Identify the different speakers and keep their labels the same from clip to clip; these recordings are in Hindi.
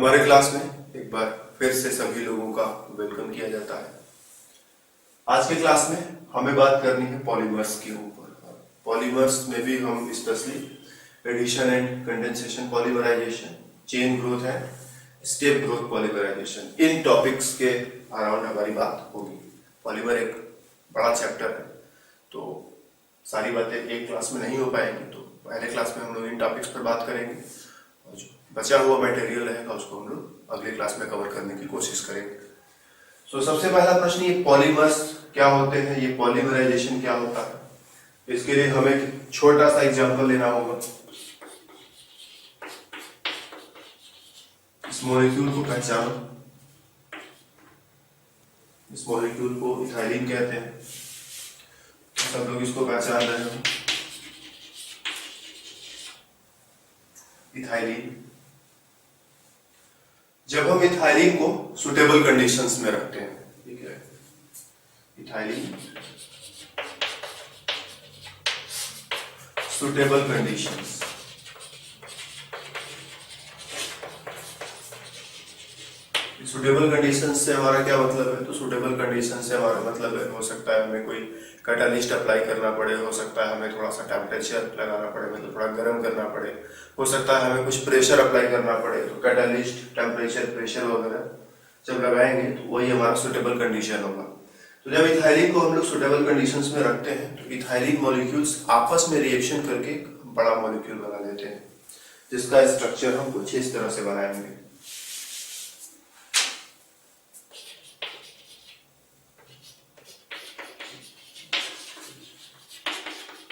Speaker 1: हमारे क्लास में एक बार फिर से सभी लोगों का वेलकम किया जाता है। आज के क्लास में हमें बात करनी है पॉलीमर्स के ऊपर। पॉलीमर्स में भी हम specially addition and condensation polymerization, chain growth and step growth polymerization, इन टॉपिक्स के अराउंड हमारी बात होगी। पॉलीमर एक बड़ा चैप्टर है, तो सारी बातें एक क्लास में नहीं हो पाएंगी, तो पहले क्लास में हम लोग इन टॉपिक्स पर बात करेंगे और जो बचा हुआ मटेरियल रहेगा उसको हम लोग अगले क्लास में कवर करने की कोशिश करेंगे। तो सबसे पहला प्रश्न, ये पॉलीमर्स क्या होते हैं, ये पॉलीमराइजेशन क्या होता है, इसके लिए हमें एक छोटा सा एग्जांपल लेना होगा। इस मॉलिक्यूल को पहचानो। इस मॉलिक्यूल को इथाइलिन कहते हैं, सब लोग इसको पहचान रहे हो। इथाइलिन, जब हम इथाइलिन को सुटेबल कंडीशंस में रखते हैं, ठीक है, ethylene suitable conditions, suitable condition से हमारा क्या मतलब है? तो सुटेबल कंडीशन से हमारा मतलब है, हो सकता है हमें कोई कैटालिस्ट अप्लाई करना पड़े, हो सकता है हमें थोड़ा सा टेम्परेचर लगाना पड़े, मतलब थोड़ा गर्म करना पड़े, हो सकता है हमें कुछ प्रेशर अप्लाई करना पड़े, तो कैटालिस्ट, टेम्परेचर, प्रेशर वगैरह जब लगाएंगे तो वही हमारा सुटेबल कंडीशन होगा। तो जब इथाइलिन को हम लोग सुटेबल कंडीशंस में रखते हैं तो इथाइलिन मॉलिक्यूल्स आपस में रिएक्शन करके बड़ा मॉलिक्यूल बना लेते हैं, जिसका स्ट्रक्चर हम कुछ इस तरह से बनाएंगे।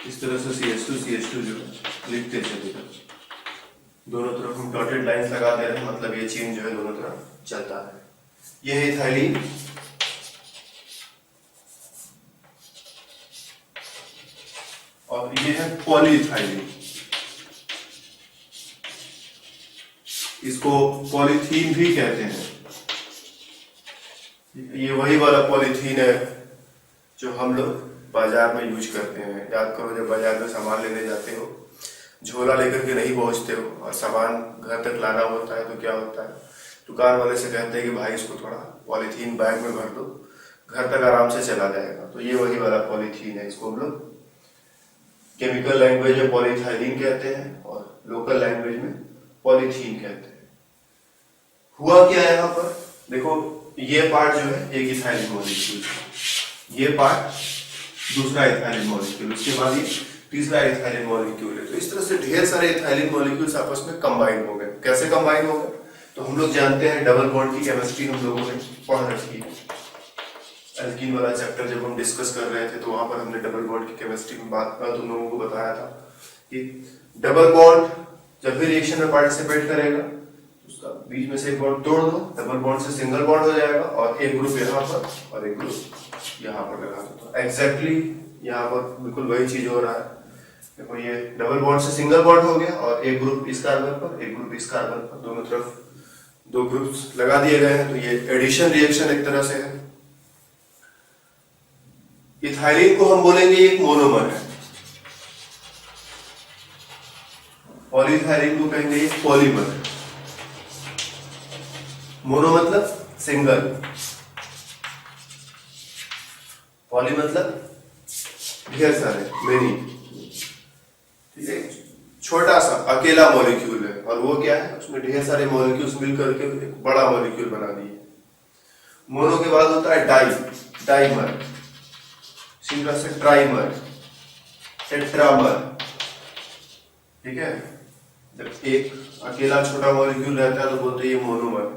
Speaker 1: इस तरह से CH2 जो लिखते चलेगा, दोनों तरफ हम डॉटेड लाइंस लगा दे रहे हैं, मतलब ये चेन जो है दोनों तरफ चलता है। ये है इथाइलिन, और ये है पॉलीइथाइलिन। इसको पॉलीथीन भी कहते हैं। ये वही वाला पॉलीथीन है जो हम लोग बाजार में यूज करते हैं। याद करो, जब बाजार में सामान लेने जाते हो, झोला लेकर के नहीं पहुंचते हो और सामान घर तक लाना होता है, तो क्या होता है, दुकान वाले से कहते हैं कि भाई इसको थोड़ा पॉलीथीन बैग में भर दो, घर तक आराम से चला जाएगा। तो ये वही वाला पॉलीथीन है। इसको हम लोग केमिकल लैंग्वेज में पॉलीइथाइलिन कहते हैं और लोकल लैंग्वेज में पॉलीथीन कहते हैं। हुआ क्या है यहाँ पर? देखो, ये पार्ट जो है एक इथाइलिन मॉलिक्यूल, ये पार्ट दूसरा इथाइलिन मॉलिक्यूल, उसके बाद ये तीसरा इथाइलिन मॉलिक्यूल है। तो इस तरह से ढेर सारे इथाइलिन मॉलिक्यूल्स आपस में कंबाइन हो गए। कैसे कंबाइन हो गए? तो हम लोग जानते हैं डबल बॉन्ड की केमिस्ट्री हम लोगों ने पढ़ रखी है। एल्कीन वाला चैप्टर जब हम डिस्कस कर रहे थे तो वहां पर हमने डबल बॉन्ड की केमिस्ट्री में बात तुम लोगों को बताया था कि डबल बॉन्ड जब भी रिएक्शन में पार्टिसिपेट करेगा, उसका बीच में से एक बॉन्ड तोड़ दो, डबल बॉन्ड से सिंगल बॉन्ड हो जाएगा और एक ग्रुप यहाँ पर और एक ग्रुप यहाँ पर लगा दो। तो एग्जैक्टली यहाँ पर बिल्कुल वही चीज हो रहा है। देखो, ये डबल बॉन्ड से सिंगल बॉन्ड हो गया और एक ग्रुप इस कार्बन पर, एक ग्रुप इस कार्बन पर, दोनों तरफ दो ग्रुप्स लगा दिए गए हैं। तो ये एडिशन रिएक्शन एक तरह से है। इथाइलिन को हम बोलेंगे एक मोनोमर है, पॉलीइथाइलिन को कहेंगे एक पॉलीमर है। मोनो मतलब सिंगल, पॉली मतलब ढेर सारे, मेनी, ठीक है, छोटा सा अकेला मॉलिक्यूल है। और वो क्या है, उसमें ढेर सारे मॉलिक्यूल्स मिलकर के एक बड़ा मॉलिक्यूल बना दिए। मोनो के बाद होता है डाइमर, सिंगल से ट्राइमर, टेट्रामर, ठीक है। जब एक अकेला छोटा मॉलिक्यूल रहता है तो बोलते हैं ये मोनोमर।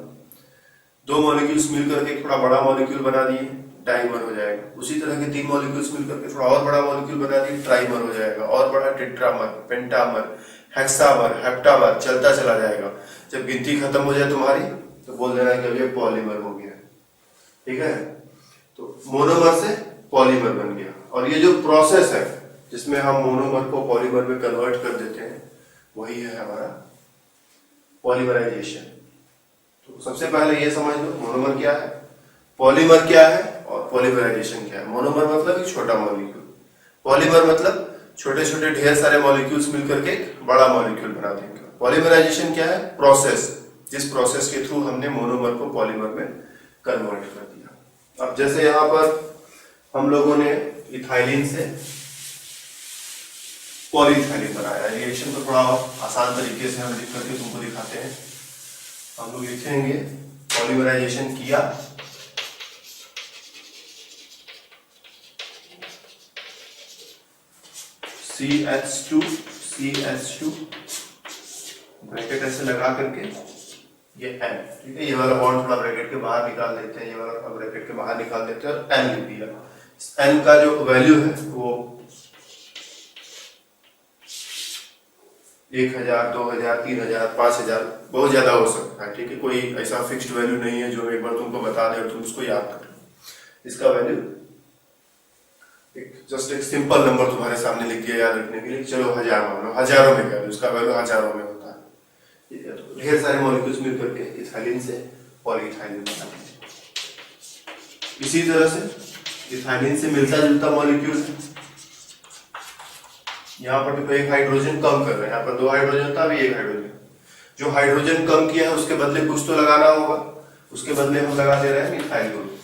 Speaker 1: दो मॉलिक्यूल्स मिलकर के थोड़ा बड़ा मॉलिक्यूल बना दिए, डाइमर हो जाएगा। उसी तरह के तीन मॉलिक्यूल्स मिलकर के थोड़ा और बड़ा मॉलिक्यूल बना दिए, ट्राइमर हो जाएगा। और बड़ा टेट्रामर, पेंटामर, हेक्सामर, हेप्टामर, चलता चला जाएगा। जब गिनती खत्म हो जाए तुम्हारी तो बोल देना कि अब ये पॉलीमर हो गया, ठीक है। तो मोनोमर से पॉलीमर बन गया। और ये जो प्रोसेस है जिसमें हम मोनोमर को पॉलीमर में कन्वर्ट कर देते हैं, वही है हमारा पॉलीमराइजेशन। तो सबसे पहले ये समझ लो मोनोमर क्या है, पॉलीमर क्या है और पॉलीमराइजेशन क्या है। मोनोमर मतलब एक छोटा मॉलिक्यूल, पॉलीमर मतलब छोटे छोटे ढेर सारे मॉलिक्यूल्स मिलकर के एक बड़ा मॉलिक्यूल बना देंगे। पॉलीमराइजेशन क्या है? प्रोसेस जिस प्रोसेस के थ्रू हमने मोनोमर को पॉलीमर में कन्वर्ट कर दिया। अब जैसे यहाँ पर हम लोगों ने इथाइलिन से पॉलीइथाइलिन बनाया, रिएक्शन को थोड़ा आसान तरीके से हम लिख करके तुमको दिखाते हैं। हम लोग लिखेंगे पॉलीमराइजेशन किया, CH2 ब्रैकेट ऐसे लगा करके ये N, ठीक है, ये वाला बॉन्ड थोड़ा ब्रैकेट के बाहर निकाल देते हैं, ये वाला ब्रैकेट के बाहर निकाल देते हैं और N लिख दिया। N का जो वैल्यू है वो 1000, 2000, 3000, 5000 बहुत ज्यादा हो सकता है, ठीक है। कोई ऐसा फिक्स्ड वैल्यू नहीं है जो एक बार तुमको बता दे और तुम उसको याद कर लो। इसका वैल्यू जस्ट एक सिंपल नंबर तुम्हारे सामने लिख दिया याद रखने के लिए, चलो 1000 मान लो, हजारों में वैल्यू, इसका वैल्यू हजारों में होता है। ढेर सारे मॉलिक्यूल्स मिल करके इथाइलिन से पॉलीइथाइलिन बनाते हैं। इसी तरह से इथाइलिन से मिलता जुलता मॉलिक्यूल है, यहाँ पर देखो एक हाइड्रोजन कम कर रहे हैं, यहाँ पर 2 हाइड्रोजन था, अभी 1 हाइड्रोजन। जो हाइड्रोजन कम किया है उसके बदले कुछ तो लगाना होगा, उसके बदले हम लगा दे रहे हैं मिथाइल ग्रुप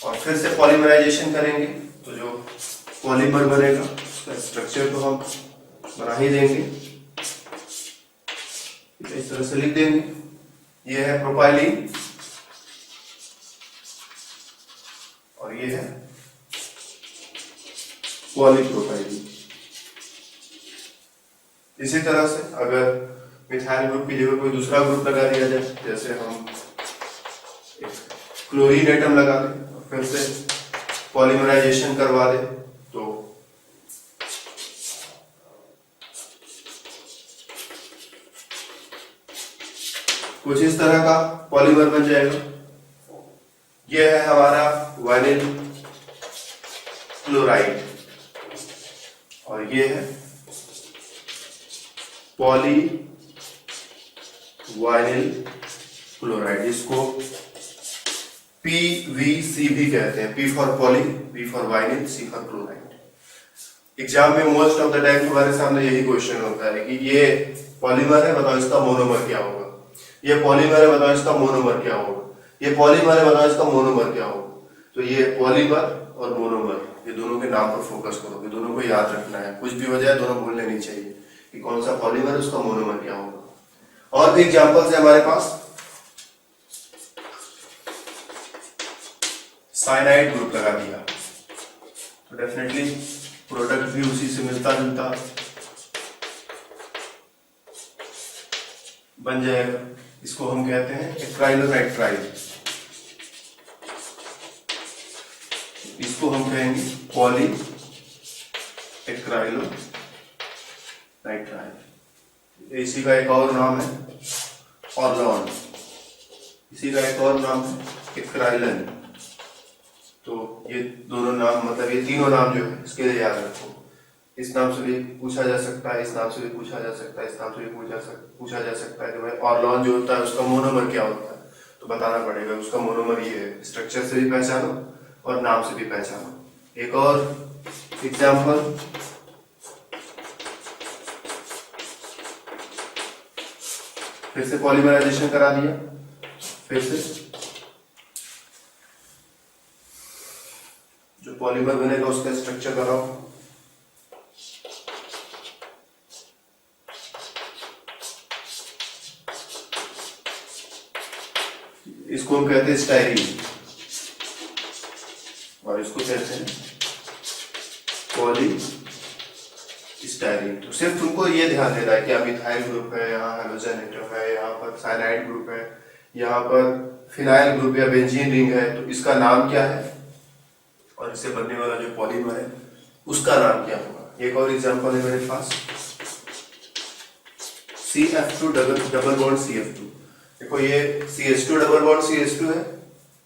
Speaker 1: और फिर से पॉलीमराइजेशन करेंगे तो जो पॉलीमर बनेगा उसका स्ट्रक्चर तो हम बना ही देंगे, इस तरह से लिख देंगे। ये है प्रोपाइलीन और ये है पॉलीप्रोपाइलीन। इसी तरह से अगर मिथाइल ग्रुप की जगह कोई दूसरा ग्रुप लगा दिया जाए, जैसे हम क्लोरीन एटम लगा दें और फिर से पॉलीमराइजेशन करवा दे तो कुछ इस तरह का पॉलीमर बन जाएगा। यह है हमारा वाइनिल क्लोराइड और ये है पॉली वाइनिल क्लोराइड, जिसको PVC भी कहते हैं, P for poly, V for vinyl, C for chloride. Exam में मोस्ट ऑफ द टाइम तुम्हारे सामने यही क्वेश्चन होता है कि ये पॉलीमर है, बताओ इसका मोनोमर क्या होगा, ये पॉलीमर है, बताओ इसका मोनोमर क्या होगा, ये पॉलीमर है, बताओ इसका मोनोमर क्या होगा। तो ये पॉलीमर और मोनोमर, ये दोनों के नाम पर फोकस करोगे, दोनों को याद रखना है, कुछ भी हो जाए दोनों भूलने नहीं चाहिए कि कौन सा पॉलीमर है, उसका मोनोमर क्या होगा। और भी एग्जाम्पल्स है हमारे पास, साइनाइड ग्रुप लगा दिया तो डेफिनेटली प्रोडक्ट भी उसी से मिलता जुलता बन जाएगा। इसको हम कहते हैं एक्राइलोनाइट्राइल, इसको हम कहेंगे पॉली एक्राइलोनाइट्राइल। इसी का एक और नाम है ऑर्लॉन, इसी का एक और नाम है एक्राइलन। तो ये दोनों नाम, मतलब ये तीनों नाम जो है इसके लिए याद रखो। इस नाम से भी पूछा जा सकता है, इस नाम से भी पूछा जा सकता है, इस नाम से भी पूछा जा सकता है कि भाई ऑर्लॉन जो होता है उसका मोनोमर क्या होता है, तो बताना पड़ेगा उसका मोनोमर ये है। स्ट्रक्चर से भी पहचानो और नाम से भी पहचानो। एक और एग्जाम्पल, फिर से पॉलीमराइजेशन करा दिया, फिर से जो पॉलीमर बनेगा उसका स्ट्रक्चर बनाओ। इसको हम कहते हैं स्टाइरीन और इसको कहते हैं पॉली स्टाइरीन। तो सिर्फ तुमको ये ध्यान देना है कि अब मिथाइल ग्रुप है, यहाँ हैलोजन एटम है, यहाँ पर साइनाइड ग्रुप है, यहाँ पर फिनाइल ग्रुप या बेंजीन रिंग है, तो इसका नाम क्या है और इससे बनने वाला जो पॉलीमर है उसका नाम क्या होगा। एक और एग्जांपल है मेरे पास, CF2 डबल बॉन्ड CF2। देखो ये CH2 डबल बॉन्ड CH2 है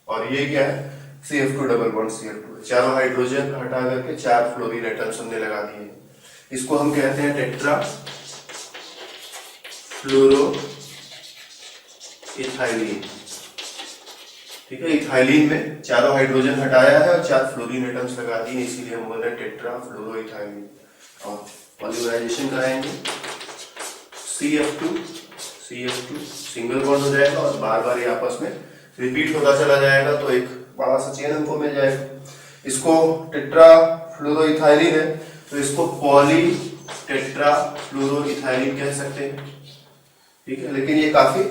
Speaker 1: और ये क्या है CF2 डबल बॉन्ड CF2 है। चारों हाइड्रोजन हटा करके 4 फ्लोरीन एटम्स हमने लगा दिए। इसको हम कहते हैं टेट्रा फ्लोरो इथाइलिन। ठीक है, इथाइलिन में चारों हाइड्रोजन हटाया है और 4 फ्लोरीन एटम्स लगा दिए, इसीलिए हम बोल रहे हैं टेट्रा फ्लोरो इथाइलिन। और पॉलीमराइजेशन कराएंगे, CF2 CH2 सिंगल बॉन्ड हो जाएगा और बार बार ये आपस में रिपीट होता चला जाएगा, तो एक बड़ा सा चेन हमको मिल जाएगा। इसको टेट्रा फ्लोरोइथाइलिन है, तो इसको पॉली टेट्रा फ्लोरोइथाइलिन कह सकते हैं, ठीक है। लेकिन ये काफी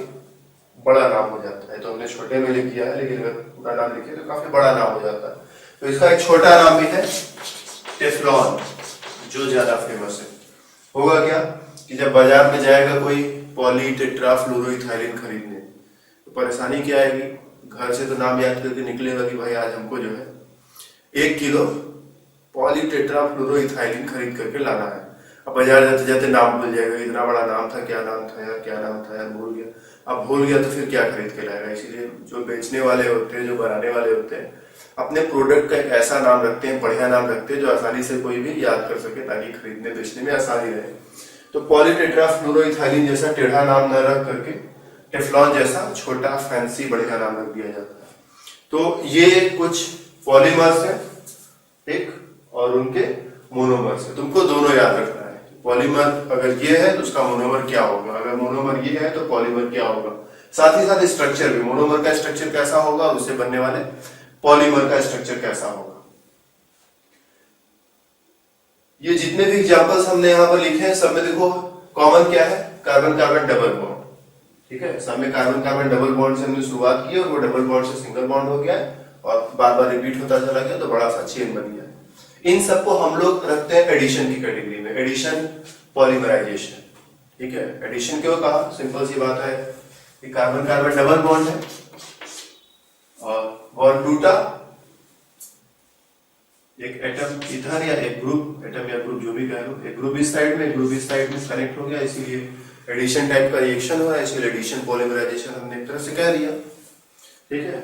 Speaker 1: बड़ा नाम हो जाता है, तो हमने छोटे में लिख दिया है, लेकिन अगर पूरा नाम लिखे तो काफी बड़ा नाम हो जाता है। तो इसका एक छोटा नाम भी है टेफ्लॉन, जो ज्यादा फेमस है। होगा क्या कि जब बाजार में जाएगा कोई पॉली टेट्रा फ्लोरोइथाइलिन खरीदने, तो परेशानी क्या आएगी, घर से तो नाम याद करके निकलेगा कि भाई आज हमको जो है 1 किलो पॉली टेट्रा फ्लोरोइथाइलिन खरीद करके लाना है। अब बाजार जाते जाते नाम भूल जाएगा, इतना बड़ा नाम था, क्या नाम था यार, क्या नाम था यार, भूल गया। अब भूल गया तो फिर क्या खरीद के लाएगा। इसीलिए जो बेचने वाले होते हैं, जो बनाने वाले होते हैं, अपने प्रोडक्ट का एक ऐसा नाम रखते हैं, बढ़िया नाम रखते हैं, जो आसानी से कोई भी याद कर सके, ताकि खरीदने बेचने में आसानी रहे। तो पॉलीटेट्रा फ्लोरोइथाइलिन जैसा टेढ़ा नाम न रख करके टेफ्लॉन जैसा छोटा फैंसी बढ़िया नाम रख दिया जाता है। तो ये कुछ पॉलीमर्स है एक, और उनके मोनोमर्स है। तुमको दोनों याद रखना है। पॉलीमर अगर ये है तो उसका मोनोमर क्या होगा, अगर मोनोमर ये है तो पॉलीमर क्या होगा। साथ ही साथ स्ट्रक्चर भी, मोनोमर का स्ट्रक्चर कैसा होगा, उससे बनने वाले पॉलीमर का स्ट्रक्चर कैसा होगा। ये जितने भी एग्जांपल्स हमने यहाँ पर लिखे हैं, सब में देखो कॉमन क्या है, कार्बन कार्बन डबल बॉन्ड, ठीक है। सब में कार्बन कार्बन डबल बॉन्ड से हमने शुरुआत की और वो डबल बॉन्ड से सिंगल बॉन्ड हो गया और बार बार रिपीट होता चला गया, तो बड़ा सा चेन बन गया। इन सबको हम लोग रखते हैं एडिशन की कैटेगरी में, एडिशन पॉलीमराइजेशन, ठीक है। एडिशन क्यों कहा, सिंपल सी बात है कि कार्बन कार्बन डबल बॉन्ड है और बॉन्ड टूटा, एक एटम इधर या एक ग्रुप, एटम या ग्रुप जो भी कह लो, एक ग्रुप इस साइड में, एक ग्रुप इस साइड में कनेक्ट हो गया, इसीलिए एडिशन टाइप का रिएक्शन हो रहा है, इसलिए एडिशन पॉलीमराइजेशन हमने एक तरह से कह दिया, ठीक है।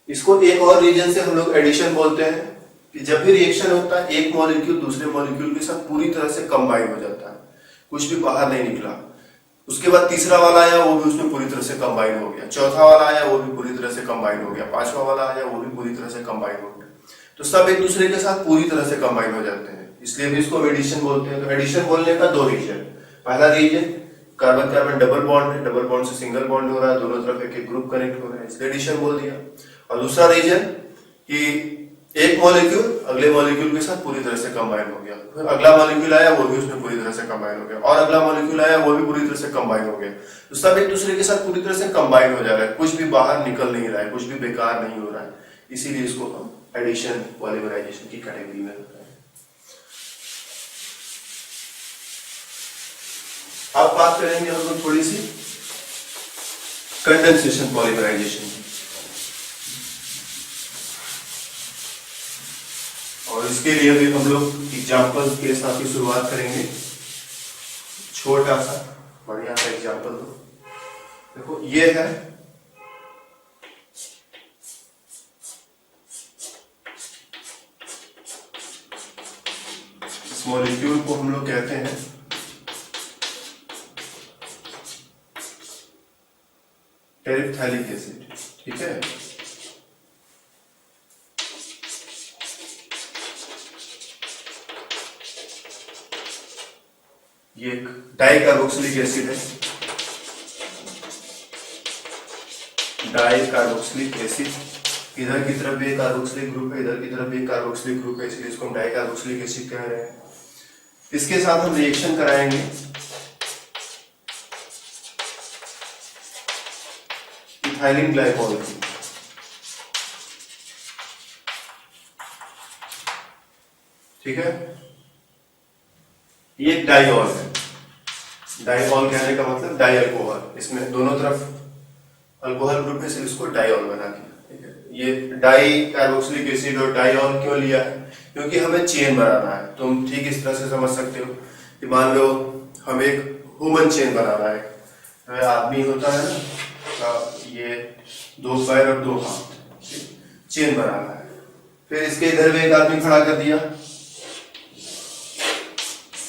Speaker 1: इसको एक और रीजन से हम लोग एडिशन बोलते हैं कि जब भी रिएक्शन होता है, एक मॉलिक्यूल दूसरे मॉलिक्यूल के साथ पूरी तरह से कंबाइन हो जाता है, कुछ भी बाहर नहीं निकला। उसके बाद तीसरा वाला आया, वो भी उसमें पूरी तरह से कंबाइन हो गया, चौथा वाला आया, वो भी पूरी तरह से कंबाइन हो गया, पांचवा वाला आया, वो भी पूरी तरह से कंबाइन हो गया। तो सब एक दूसरे के साथ पूरी तरह से कंबाइन हो जाते हैं, इसलिए भी इसको एडिशन बोलते हैं। तो एडिशन बोलने का दो रीजन, पहला reason carbon carbon double bond है, डबल बॉन्ड से सिंगल बॉन्ड हो रहा है, दोनों तरफ एक एक ग्रुप कनेक्ट हो रहा है, इसलिए एडिशन बोल दिया। और दूसरा रीजन कि एक मॉलिक्यूल अगले मॉलिक्यूल के साथ पूरी तरह से कंबाइन हो गया, फिर अगला मॉलिक्यूल आया, वो भी उसमें पूरी तरह से कंबाइन हो गया, और अगला मॉलिक्यूल आया, वो भी पूरी तरह से कंबाइन हो गया। तो सब एक दूसरे के साथ पूरी तरह से कंबाइन हो जा रहा है, कुछ भी बाहर निकल नहीं रहा है, कुछ भी बेकार नहीं हो रहा है, इसीलिए इसको हम एडिशन पॉलीमराइजेशन की कैटेगरी में रखते हैं। अब बात करेंगे हम लोग थोड़ी सी कंडेंसेशन पॉलीमराइजेशन की, और इसके लिए भी हम लोग एग्जाम्पल के साथ ही शुरुआत करेंगे। छोटा सा बढ़िया सा एग्जाम्पल दो, देखो ये है इस मॉलिक्यूल को हम लोग कहते हैं टेरिप्थैलिक एसिड, ठीक है। ये एक डाइकार्बोक्सिलिक एसिड है, डाइकार्बोक्सिलिक एसिड, इधर की तरफ भी एक कार्बोक्सिलिक ग्रुप है, इधर की तरफ भी एक कार्बोक्सिलिक ग्रुप है, इसलिए इसको हम डाइकार्बोक्सिलिक एसिड कह रहे हैं। इसके साथ हम रिएक्शन कराएंगे इथाइलिन ग्लाइकोल की, ठीक है। ये एक डाइऑल है, डाइऑल कहने का मतलब डाई अल्कोहल, इसमें दोनों तरफ अल्कोहल ग्रुप है, इसलिए इसको डाइऑल बना दिया, ठीक है। ये डाई कार्बोक्सिलिक एसिड और डाइऑल क्यों लिया है, क्योंकि हमें चेन बनाना है। तुम ठीक इस तरह से समझ सकते हो कि मान लो हम एक ह्यूमन चेन बनाना है, आदमी होता है ना, ये 2 पैर और 2 हाथ, चेन बनाना है। फिर इसके इधर भी एक आदमी खड़ा कर दिया,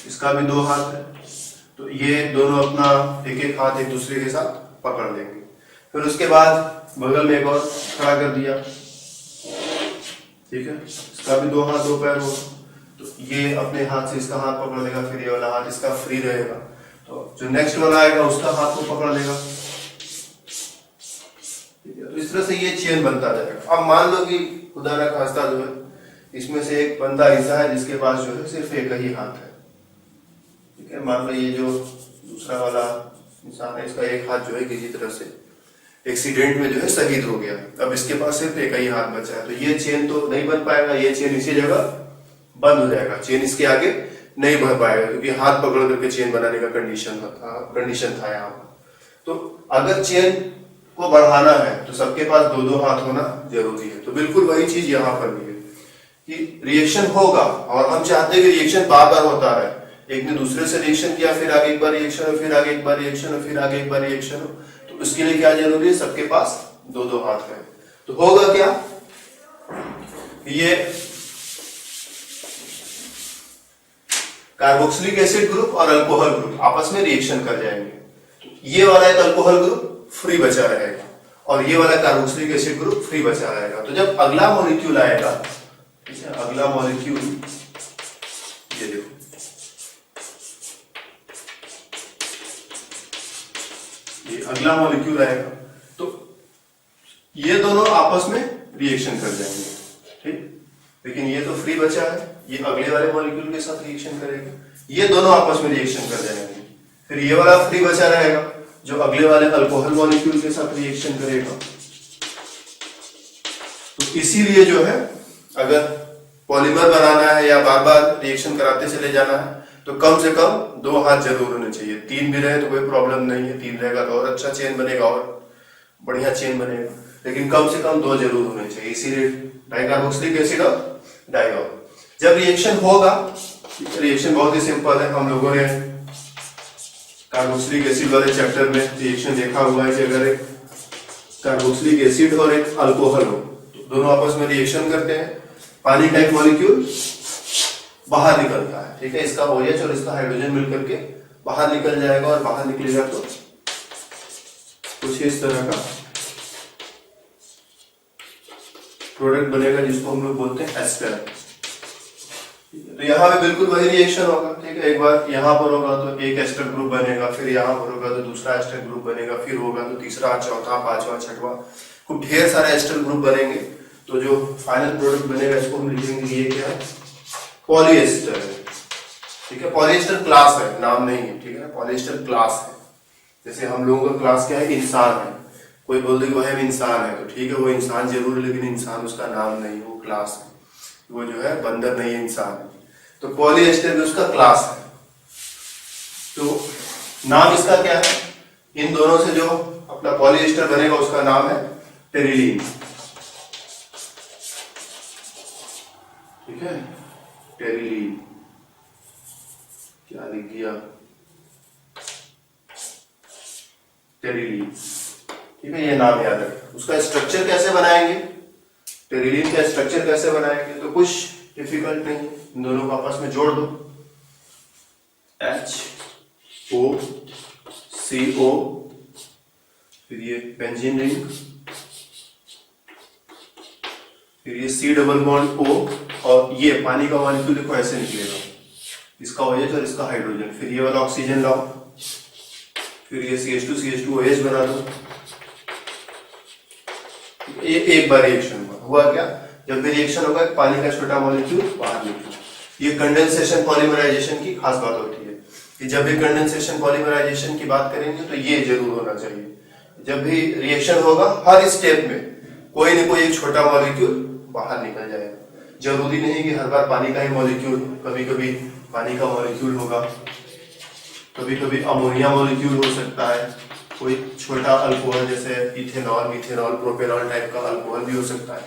Speaker 1: इसका भी 2 हाथ है, तो ये दोनों अपना एक एक हाथ एक दूसरे के साथ पकड़ लेंगे। फिर उसके बाद बगल में एक और खड़ा कर दिया, ठीक है, इसका भी 2 हाथ 2 पैर होगा, तो ये अपने हाथ से इसका हाथ पकड़ लेगा, फिर ये वाला हाथ इसका फ्री रहेगा, तो तो जो नेक्स्ट वाला आएगा उसका हाथ को पकड़ लेगा। तो इस तरह से ये चेन बनता जाएगा। अब मान लो कि खुदा ना खास्ता जो है इसमें से एक बंदा ऐसा है जिसके पास जो है सिर्फ एक ही हाथ है, ठीक है। मान लो ये जो दूसरा वाला इंसान है इसका एक हाथ जो है किसी तरह से एक्सीडेंट में जो है शहीद हो गया, अब इसके पास सिर्फ एक ही हाथ बचा है, तो ये चेन तो नहीं बन पाएगा, ये चेन इसी जगह बंद हो जाएगा, चेन इसके आगे नहीं बढ़ पाएगा क्योंकि हाथ पकड़ करके चेन बनाने का कंडीशन था यहाँ पर। तो अगर चेन को बढ़ाना है तो सबके पास दो दो हाथ होना जरूरी है। तो बिल्कुल वही चीज यहाँ पर भी है कि रिएक्शन होगा और हम चाहते हैं कि रिएक्शन बार बार होता है, एक ने दूसरे से रिएक्शन किया, फिर आगे एक बार रिएक्शन हो, फिर आगे एक बार रिएक्शन हो, फिर आगे एक बार रिएक्शन हो, तो उसके लिए क्या जरूरी है, सबके पास दो दो हाथ है। तो होगा क्या, ये कार्बोक्सिलिक एसिड ग्रुप और अल्कोहल ग्रुप आपस में रिएक्शन कर जाएंगे। ये वाला एक अल्कोहल ग्रुप फ्री बचा रहेगा और ये वाला कार्बोक्सिलिक एसिड ग्रुप फ्री बचा रहेगा। तो जब अगला मॉलिक्यूल आएगा, ठीक है, अगला मॉलिक्यूल ये देखो, ये अगला मॉलिक्यूल आएगा तो ये दोनों आपस में रिएक्शन कर जाएंगे, ठीक। लेकिन ये तो फ्री बचा है, ये अगले वाले मॉलिक्यूल के साथ रिएक्शन करेगा, ये दोनों आपस में रिएक्शन कर जाएंगे। फिर ये वाला फ्री बचा रहेगा जो अगले वाले अल्कोहल मॉलिक्यूल के साथ रिएक्शन करेगा। तो इसीलिए जो है अगर पॉलीमर बनाना है या बार बार रिएक्शन कराते चले जाना है तो कम से कम दो हाथ जरूर होने चाहिए। तीन भी रहे तो कोई प्रॉब्लम नहीं है, तीन रहेगा तो और अच्छा चेन बनेगा और बढ़िया चेन बनेगा, लेकिन कम से कम दो जरूर होने चाहिए। इसीलिए डाइकार्बोक्सिलिक एसिड और डाइऑल। जब रिएक्शन होगा, रिएक्शन बहुत ही सिंपल है, हम लोगों ने कार्बोक्सिलिक एसिड वाले चैप्टर में रिएक्शन देखा हुआ है कि अगर एक कार्बोक्सिलिक एसिड और एक अल्कोहल हो तो दोनों आपस में रिएक्शन करते हैं, पानी का एक मॉलिक्यूल बाहर निकलता है, ठीक है, इसका OH और इसका हाइड्रोजन मिलकर के बाहर निकल जाएगा और बाहर निकलेगा तो कुछ इस तरह का प्रोडक्ट बनेगा जिसको हम लोग बोलते हैं एस्टर। तो यहाँ पे बिल्कुल वही रिएक्शन होगा, ठीक है। एक बार यहाँ पर होगा तो एक एस्टर ग्रुप बनेगा, फिर यहाँ पर होगा तो दूसरा एस्टर ग्रुप बनेगा, फिर होगा तो तीसरा, चौथा, पांचवा, छठवां, खूब ढेर सारे एस्टर ग्रुप बनेंगे। तो जो फाइनल प्रोडक्ट बनेगा इसको हम लिखेंगे ये क्या है, पॉलीएस्टर है, ठीक है। पॉलीएस्टर क्लास है, नाम नहीं है, ठीक है ना, पॉलीएस्टर क्लास है। जैसे हम लोगों का क्लास क्या है, इंसान है, कोई बोल दे कि वह इंसान है तो ठीक है, वो इंसान जरूर है, लेकिन इंसान उसका नाम नहीं, वो क्लास है, वो जो है बंदर नहीं है, इंसान है। तो पॉलीएस्टर भी उसका क्लास है। तो नाम इसका क्या है, इन दोनों से जो अपना पॉलीएस्टर बनेगा उसका नाम है टेरिलीन, ठीक है, टेरिलीन। क्या लिख दिया, टेरिलीन, ठीक है, ये नाम याद रखें। उसका स्ट्रक्चर कैसे बनाएंगे, टेरिलीन का स्ट्रक्चर कैसे बनाएंगे, तो कुछ डिफिकल्ट नहीं, इन दोनों को आपस में जोड़ दो, HOCO, फिर ये बेंजीन रिंग, फिर ये C डबल बॉन्ड O, और ये पानी का मॉलिक्यूल देखो ऐसे निकलेगा, इसका OH और इसका हाइड्रोजन, फिर ये वाला ऑक्सीजन लाओ, फिर ये CH2OH बना दो। ये एक बार रिएक्शन हुआ क्या, जब भी रिएक्शन होगा पानी का छोटा मॉलिक्यूल बाहर निकलेगा। ये कंडेंसेशन पॉलीमराइजेशन की खास बात होती है कि जब भी कंडेंसेशन पॉलीमराइजेशन की बात करेंगे तो ये जरूर होना चाहिए, जब भी रिएक्शन होगा हर स्टेप में कोई न कोई एक छोटा मॉलिक्यूल बाहर निकल जाएगा। जरूरी नहीं कि हर बार पानी का ही मॉलिक्यूल, कभी कभी पानी का मॉलिक्यूल होगा, कभी कभी अमोनिया मॉलिक्यूल हो सकता है, कोई छोटा अल्कोहल जैसे इथेनॉल, मिथेनॉल, प्रोपेनॉल टाइप का अल्कोहल भी हो सकता है।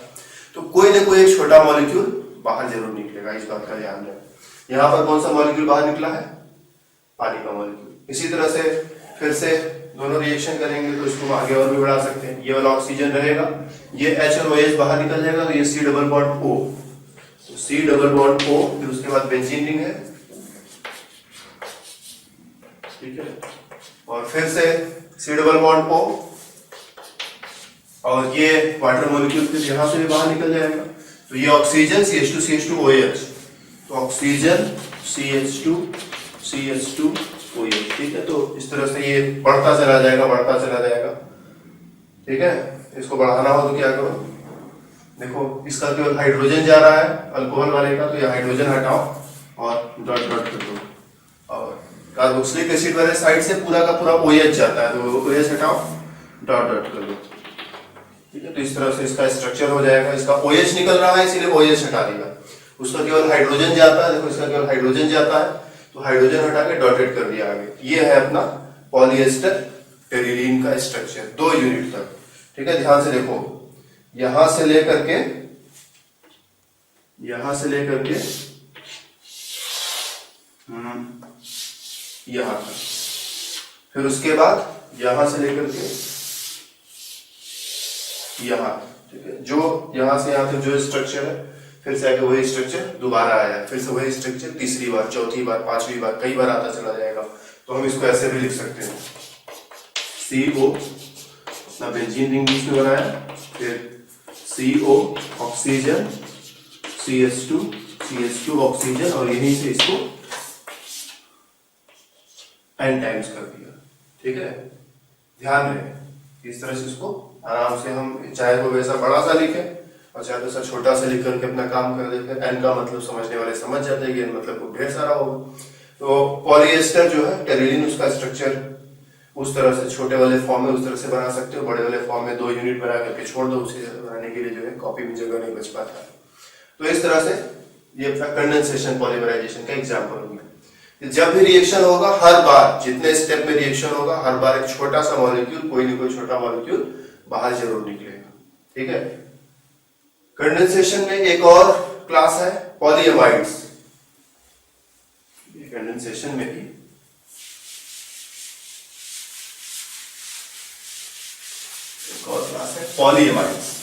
Speaker 1: तो कोई ना कोई एक छोटा मॉलिक्यूल बाहर जरूर निकलेगा, इस बात का ध्यान रखें। यहाँ पर कौन सा मॉलिक्यूल बाहर निकला है, पानी का मॉलिक्यूल। इसी तरह से फिर से दोनों रिएक्शन करेंगे तो इसको आगे और भी बढ़ा सकते हैं। ये वाला ऑक्सीजन रहेगा, ये H और OH बाहर निकल जाएगा तो ये C डबल बॉन्ड O, तो C डबल बॉन्ड O, फिर उसके बाद बेंजीन रिंग है, ठीक है, और फिर से C डबल बॉन्ड O, और ये वाटर मॉलिक्यूल फिर यहां से भी बाहर निकल जाएगा। तो ये ऑक्सीजन CH2OH, तो ऑक्सीजन CH2 OH, ठीक है। तो इस तरह से ये बढ़ता चला जाएगा, बढ़ता चला जाएगा, ठीक है। इसको बढ़ाना हो तो क्या करो, देखो इसका केवल हाइड्रोजन जा रहा है अल्कोहल वाले का, तो ये हाइड्रोजन हटाओ और डॉट डॉट कर दो, और कार्बोक्सिलिक एसिड वाले साइड से पूरा का पूरा OH जाता है, तो OH हटाओ, डॉट डॉट कर दो, ठीक है। तो इस तरह से इसका स्ट्रक्चर हो जाएगा। इसका OH निकल रहा है इसीलिए OH हटा देगा, उसका केवल हाइड्रोजन जाता है, देखो इसका केवल हाइड्रोजन जाता है, तो हाइड्रोजन हटा के डॉटेड कर दिया आगे। ये है अपना पॉलीएस्टर टेरिलीन का स्ट्रक्चर 2 यूनिट तक, ठीक है। ध्यान से देखो, यहां से लेकर के यहां तक, फिर उसके बाद यहां से लेकर के यहां, ठीक है। जो यहां से यहां तक जो स्ट्रक्चर है, फिर से आगे वही स्ट्रक्चर दोबारा आया, फिर से वही स्ट्रक्चर तीसरी बार, चौथी बार, पांचवी बार, कई बार आता चला जाएगा। तो हम इसको ऐसे भी लिख सकते हैं, CO अपना बेंजीन रिंग बीच में बनाया, फिर CO ऑक्सीजन, CH2 ऑक्सीजन, और यहीं से इसको n टाइम्स कर दिया, ठीक है। ध्यान रहे इस तरह से इसको आराम से हम चाहे तो वैसा बड़ा सा लिखे और चाहे तो ऐसा छोटा सा लिख करके अपना काम कर देते हैं। n का मतलब समझने वाले समझ जाते हैं कि n मतलब को ढेर सारा होगा। तो पॉलीएस्टर जो है टेरिलीन, उसका स्ट्रक्चर उस तरह से छोटे वाले फॉर्म में उस तरह से बना सकते हो, बड़े वाले फॉर्म में 2 यूनिट बना करके छोड़ दो, उसे बनाने के लिए जो है कॉपी में जगह नहीं बच पाता है। तो इस तरह से ये कंडेंसेशन पॉलीमराइजेशन का एग्जांपल हो गया। जब भी रिएक्शन होगा, हर बार जितने स्टेप में रिएक्शन होगा, हर बार एक छोटा सा मॉलिक्यूल, कोई ना कोई छोटा मॉलिक्यूल बाहर जरूर निकलेगा, ठीक है। कंडेंसेशन में एक और क्लास है पॉलीएमाइड्स। कंडेंसेशन में भी एक और क्लास है पॉलीएमाइड्स।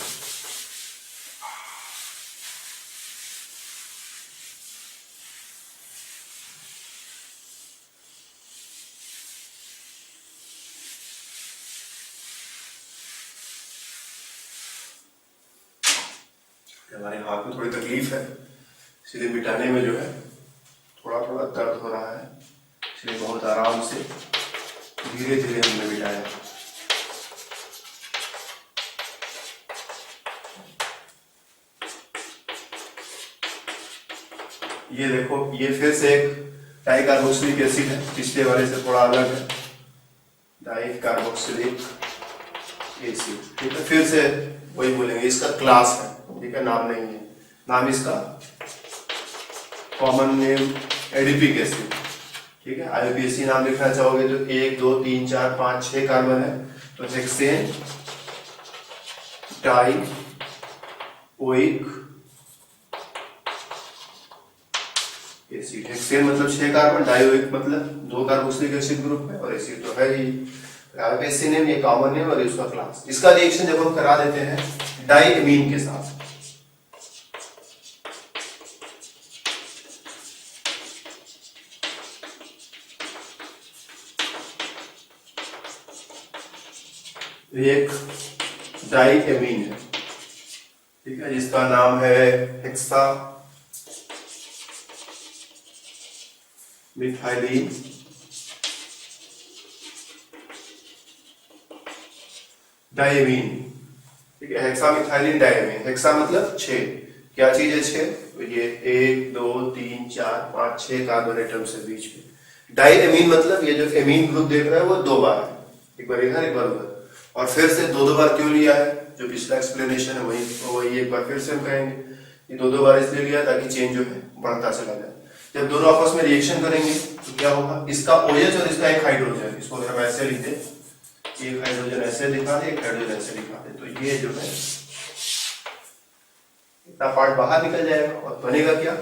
Speaker 1: हमारे हाथ में थोड़ी तकलीफ है, इसलिए मिटाने में जो है थोड़ा थोड़ा दर्द हो रहा है, इसलिए बहुत आराम से धीरे धीरे हमने मिटाया। ये देखो, ये फिर से एक डाइकार्बोक्सिलिक एसिड है, पिछले वाले से थोड़ा अलग है, डाइकार्बोक्सिलिक एसिड, ठीक है। फिर से वही बोलेंगे, इसका क्लास है, ठीक है, नाम नहीं है। नाम इसका कॉमन नेम एडिपिक एसिड, ठीक है। IUPAC नाम लिखना चाहोगे तो 1 2 3 4 5 6 कार्बन है, तो हेक्सेन डाइओइक एसिड। हेक्सेन मतलब 6 कार्बन, डाइओइक मतलब 2 कार्बोक्सिलिक एसिड ग्रुप है, और एसिड तो है ही। IUPAC नेम, ये कॉमन नेम और इसका क्लास। इसका रिएक्शन जब हम करा देते हैं डाइएमीन के साथ, एक डाइएमीन है, ठीक है, जिसका नाम है हेक्सा मिथाइलिन डाइएमीन, ठीक है। हेक्सा मिथाइलिन डाइएमीन, हेक्सा मतलब 6, क्या चीज है 6, तो ये 1 2 3 4 5 6 कार्बन एटम्स है बीच में। डाइएमीन मतलब ये जो एमीन ग्रुप देख रहा है वो 2 बार है, एक बार इधर एक बार उधर, और फिर से 2 बार क्यों लिया है, जो पिछला एक्सप्लेनेशन है वही एक बार फिर से हम कहेंगे। ये 2 बार इसलिए लिया ताकि चेंज जो है बढ़ता चला जाए। जब दोनों आपस में रिएक्शन करेंगे तो क्या होगा, इसका OH और इसका एक हाइड्रोजन, इसको अगर हम ऐसे लिख दे, एक हाइड्रोजन ऐसे दिखा दे, एक हाइड्रोजन ऐसे दिखा दे, तो ये जो है इतना पार्ट बाहर निकल जाएगा और बनेगा क्या,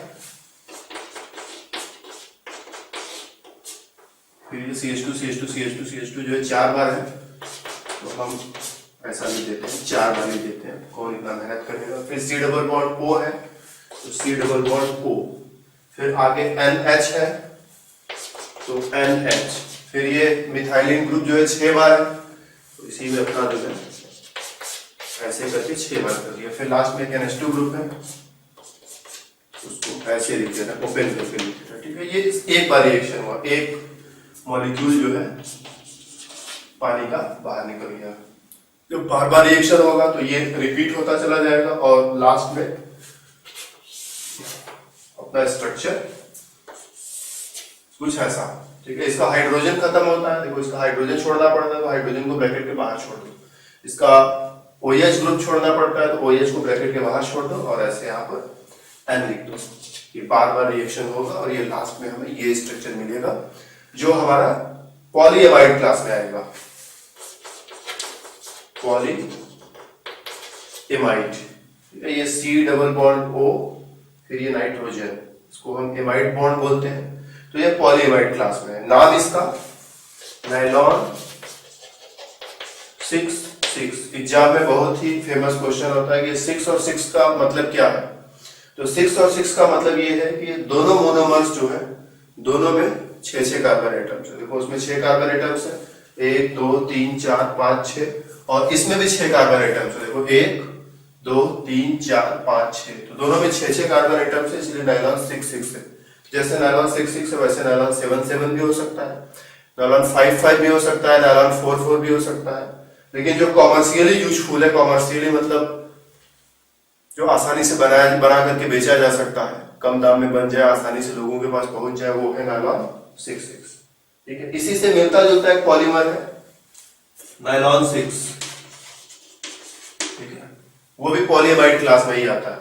Speaker 1: फिर ये CH2 जो है 4 बार है, तो हम ऐसा लिख देते हैं, 4 बार लिख देते हैं, कौन इतना मेहनत करेगा। फिर C डबल बॉन्ड O है, तो C डबल बॉन्ड O, फिर आगे NH है, तो NH, फिर ये मिथाइलिन ग्रुप जो है 6 बार है, तो इसी में अपना जो है ऐसे करके 6 बार कर दिया। फिर लास्ट में एक NH2 ग्रुप है, उसको ऐसे लिख देना, ओपन करके लिख देना, ठीक है। ये एक बार रिएक्शन हुआ, एक मॉलिक्यूल जो है पानी का बाहर निकल गया। जब बार बार रिएक्शन होगा तो ये रिपीट होता चला जाएगा और लास्ट में अपना स्ट्रक्चर कुछ ऐसा, ठीक है। इसका हाइड्रोजन खत्म होता है, देखो इसका हाइड्रोजन छोड़ना पड़ता है तो हाइड्रोजन को ब्रैकेट के बाहर छोड़ दो, इसका OH ग्रुप छोड़ना पड़ता है तो OH को ब्रैकेट के बाहर छोड़ दो और ऐसे यहाँ पर N लिख दो। ये बार बार रिएक्शन होगा और ये लास्ट में हमें ये स्ट्रक्चर मिलेगा जो हमारा पॉलीएमाइड क्लास में आएगा। पॉलीएमाइड, ये C डबल बॉन्ड O, फिर ये नाइट्रोजन, इसको हम एमाइड बॉन्ड बोलते हैं, तो ये पॉलीएमाइड क्लास में है। नाम इसका नायलॉन 6,6। एग्जाम में बहुत ही फेमस क्वेश्चन होता है कि 6 और 6 का मतलब क्या है। तो 6 और 6 का मतलब ये है कि दोनों मोनोमर्स जो है दोनों में 6 कार्बन एटम्स है। देखो उसमें 6 कार्बन एटम्स है, 1 2 3 4 5 6, और इसमें भी 6 कार्बन एटम्स है। देखो 1 2 3 4 5 6, तो दोनों में 6 कार्बन एटम्स है, इसलिए नायलॉन 6,6 है। जैसे नायलॉन 6,6 है वैसे नायलॉन 7,7 भी हो सकता है, नायलॉन 5,5 भी हो सकता है, नायलॉन 4,4 भी हो सकता है। लेकिन जो कॉमर्शियली यूजफुल है, कॉमर्शियली मतलब जो आसानी से बना करके बेचा जा सकता है, कम दाम में बन जाए, आसानी से लोगों के पास पहुंच जाए, वो है नायलॉन 6,6। ठीक है, इसी से मिलता जुलता एक पॉलीमर है नायलॉन 6, ठीक है, वो भी पॉलीएमाइड क्लास में ही आता है।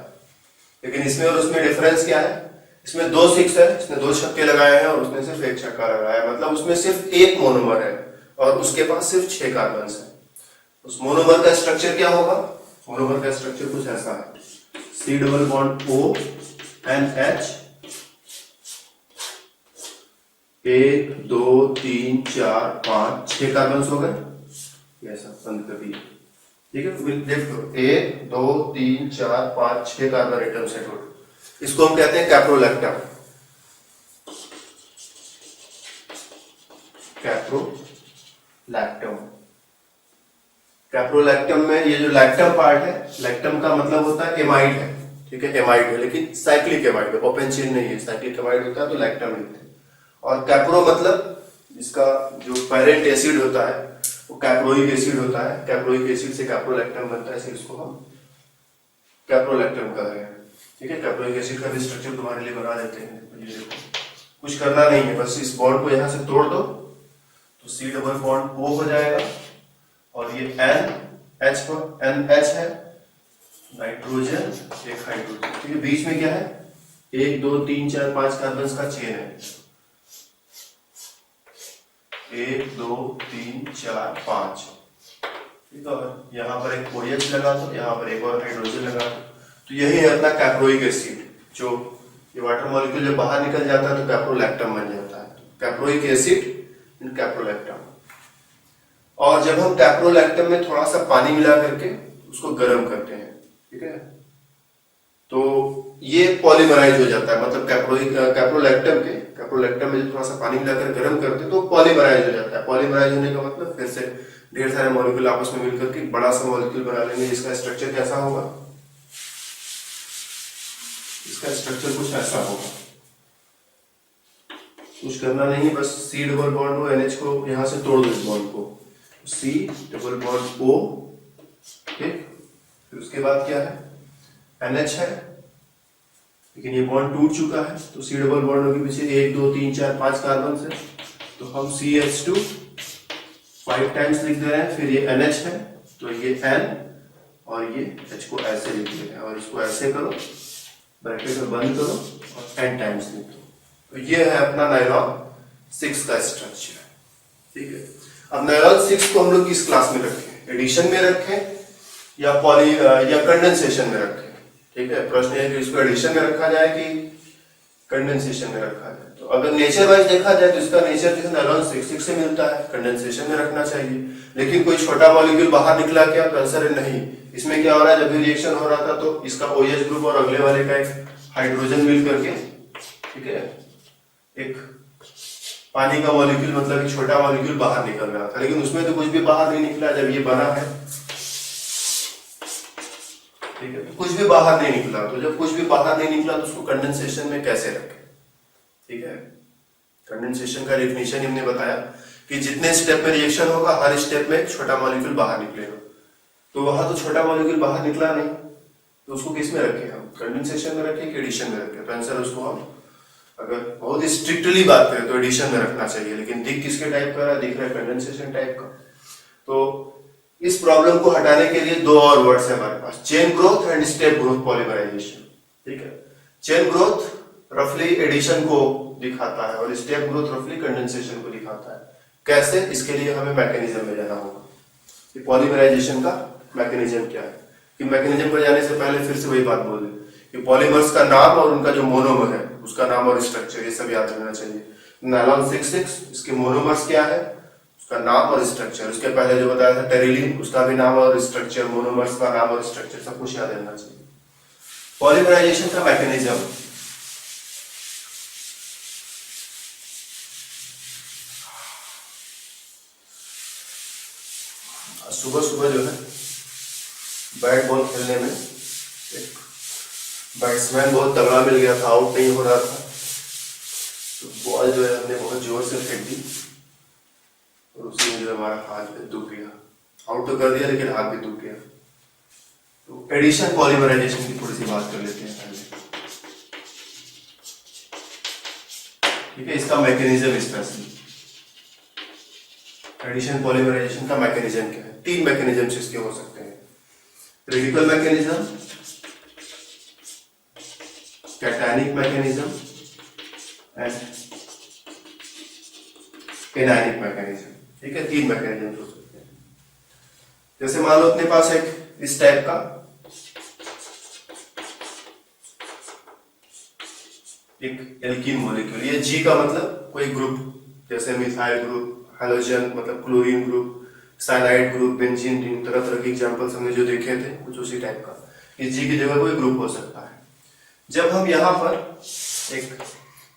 Speaker 1: लेकिन इसमें और उसमें डिफरेंस क्या है, इसमें 2 6 है, इसने 2 छक्के लगाए हैं और उसने सिर्फ 1 छक्का लगाया है, मतलब उसमें सिर्फ एक मोनोमर है और उसके पास सिर्फ 6 कार्बन है। उस मोनोमर का स्ट्रक्चर क्या होगा, मोनोमर का स्ट्रक्चर कुछ ऐसा है, C double bond O NH, 1 2 3 4 5 6 carbon हो गए, ऐसा बंद कर दिए। ठीक है, देखो 1 2 3 4 5 6 कार्बन एटम्स है टोटल। इसको हम कहते हैं कैप्रोलैक्टम। कैप्रोलैक्टम, कैप्रोलैक्टम में ये जो लैक्टम पार्ट है, लैक्टम का मतलब होता है एमाइड है, ठीक है, एमाइड है, लेकिन साइक्लिक एमाइड है, ओपन चेन नहीं है, साइक्लिक एमाइड होता है तो लैक्टम लिखते हैं। और कैप्रो मतलब इसका जो पेरेंट एसिड होता है वो कैप्रोइक एसिड होता है, कैप्रोइक एसिड से कैप्रोलैक्टम बनता है, इसलिए इसको हम कैप्रोलैक्टम कह रहे हैं। ठीक है, कैप्रोइक एसिड का भी स्ट्रक्चर तुम्हारे लिए बना देते हैं, ये देखो कुछ करना नहीं है, बस इस बॉन्ड को यहां से तोड़ दो तो C डबल बॉन्ड O हो जाएगा और ये NH पर NH है, नाइट्रोजन एक हाइड्रोजन, ठीक है, बीच में क्या है 1 2 3 4 5 कार्बन का चेन है, 1 2 3 4 5, ठीक है, और यहाँ पर एक OH लगा दो, यहाँ पर एक और हाइड्रोजन लगा दो, तो यही है अपना कैप्रोइक एसिड। जो ये वाटर मॉलिक्यूल जब बाहर निकल जाता है तो कैप्रोलैक्टम बन जाता है, कैप्रोइक एसिड इन कैप्रोलैक्टम। और जब हम कैप्रोलैक्टम में थोड़ा सा पानी मिला करके उसको गर्म करते हैं, ठीक है, तो ये पॉलीमराइज हो जाता है, मतलब कैप्रोलैक्टम में थोड़ा सा पानी मिलाकर गर्म करते हैं तो पॉलीमराइज हो जाता है। पॉलीमराइज होने का मतलब फिर से ढेर सारे मॉलिक्यूल आपस में मिलकर के बड़ा सा मॉलिक्यूल बना लेंगे। इसका स्ट्रक्चर कैसा होगा, इसका स्ट्रक्चर कुछ ऐसा होगा, कुछ करना नहीं है, बस C double bond O NH को यहां से तोड़ दो, इस बॉन्ड को C डबल बॉन्ड O, ठीक, फिर उसके बाद क्या है NH है, लेकिन ये बॉन्ड टूट चुका है तो C डबल बॉन्ड के पीछे 1 2 3 4 5 कार्बन है, तो हम CH2 5 टाइम्स लिख दे रहे हैं, फिर ये NH है तो ये N और ये H को ऐसे लिख दे रहे हैं और इसको ऐसे करो, ब्रैकेट में बंद करो और N टाइम्स लिख दो, तो ये है अपना नायलॉन 6 का स्ट्रक्चर। ठीक है, अब नायलॉन 6 को हम लोग किस क्लास में रखें, एडिशन में रखें या कंडेंसेशन में रखें। ठीक है, प्रश्न है कि इसको एडिशन में रखा जाए कि कंडेंसेशन में रखा जाए। तो अगर नेचर वाइज देखा जाए तो इसका नेचर जो है नायलॉन 6 से मिलता है, कंडेंसेशन में रखना चाहिए। लेकिन कोई छोटा मॉलिक्यूल बाहर निकला क्या तो आंसर है नहीं। इसमें क्या हो रहा है, जब भी रिएक्शन हो रहा था तो इसका OH ग्रुप और अगले वाले का एक हाइड्रोजन मिल करके, ठीक है, एक पानी का मॉलिक्यूल मतलब एक छोटा मॉलिक्यूल बाहर निकल रहा था, लेकिन उसमें तो कुछ भी बाहर नहीं निकला जब ये बना है। ठीक है, तो कुछ भी बाहर नहीं निकला, तो जब कुछ भी बाहर नहीं निकला तो उसको कंडेंसेशन में कैसे रखें। ठीक है, कंडेंसेशन का डेफिनेशन हमने बताया कि जितने स्टेप में रिएक्शन होगा हर स्टेप में एक छोटा मॉलिक्यूल बाहर निकलेगा। तो वहां तो छोटा मॉलिक्यूल बाहर निकला नहीं, तो उसको किस में रखें हम, कंडेंसेशन में रखें कि एडिशन में रखें? तो आंसर उसको हम अगर बहुत स्ट्रिक्टली बात करें तो एडिशन में रखना चाहिए, लेकिन दिख किसके टाइप का रहा, दिख रहा है कंडेंसेशन टाइप का। तो इस प्रॉब्लम को हटाने के लिए दो और वर्ड्स है हमारे पास, chain growth and step growth polymerisation. ठीक है, चेन ग्रोथ रफली एडिशन को दिखाता है और स्टेप ग्रोथ रफली कंडेंसेशन को दिखाता है। कैसे, इसके लिए हमें मैकेनिज्म में जाना होगा कि पॉलीमराइजेशन का मैकेनिज्म क्या है। कि मैकेनिज्म पर जाने से पहले फिर से वही बात बोल दें कि पॉलीमर्स का नाम और उनका जो मोनोमर है उसका नाम और स्ट्रक्चर ये सब याद रखना चाहिए। नायलॉन 66 इसके मोनोमर्स क्या है, उसका नाम और स्ट्रक्चर। उसके पहले जो बताया था टेरिलीन, उसका भी नाम और स्ट्रक्चर, मोनोमर्स का नाम और स्ट्रक्चर सब कुछ याद रहना चाहिए। पॉलीमराइजेशन का मैकेनिज्म, सुबह सुबह जो है बैट बॉल खेलने में एक बैट्समैन बहुत तगड़ा मिल गया था, आउट नहीं हो रहा था, तो बॉल जो है हमने बहुत जोर से फेंक दी और उसमें जो हमारा हाथ भी दुख गया। आउट तो कर दिया लेकिन हाथ भी दुख गया। तो एडिशन पॉलीमराइजेशन की थोड़ी सी बात कर लेते हैं पहले। ठीक है, इसका मैकेनिज्म स्पेशली एडिशन पॉलीमराइजेशन का मैकेनिज्म क्या है? तीन मैकेनिज्म इसके हो सकते हैं, radical mechanism, cationic mechanism and anionic mechanism. ठीक है, तीन मैकेनिज्म हो सकते हैं। जैसे मान लो अपने पास एक इस टाइप का एक एल्कीन मॉलिक्यूल, ये जी का मतलब कोई ग्रुप, जैसे मिथाइल ग्रुप, हैलोजन मतलब chlorine group, cyanide group, benzene ring, तरह तरह के एग्जांपल्स हमने जो देखे थे कुछ उसी टाइप का। इस जी की जगह कोई ग्रुप हो सकता है। जब हम यहां पर एक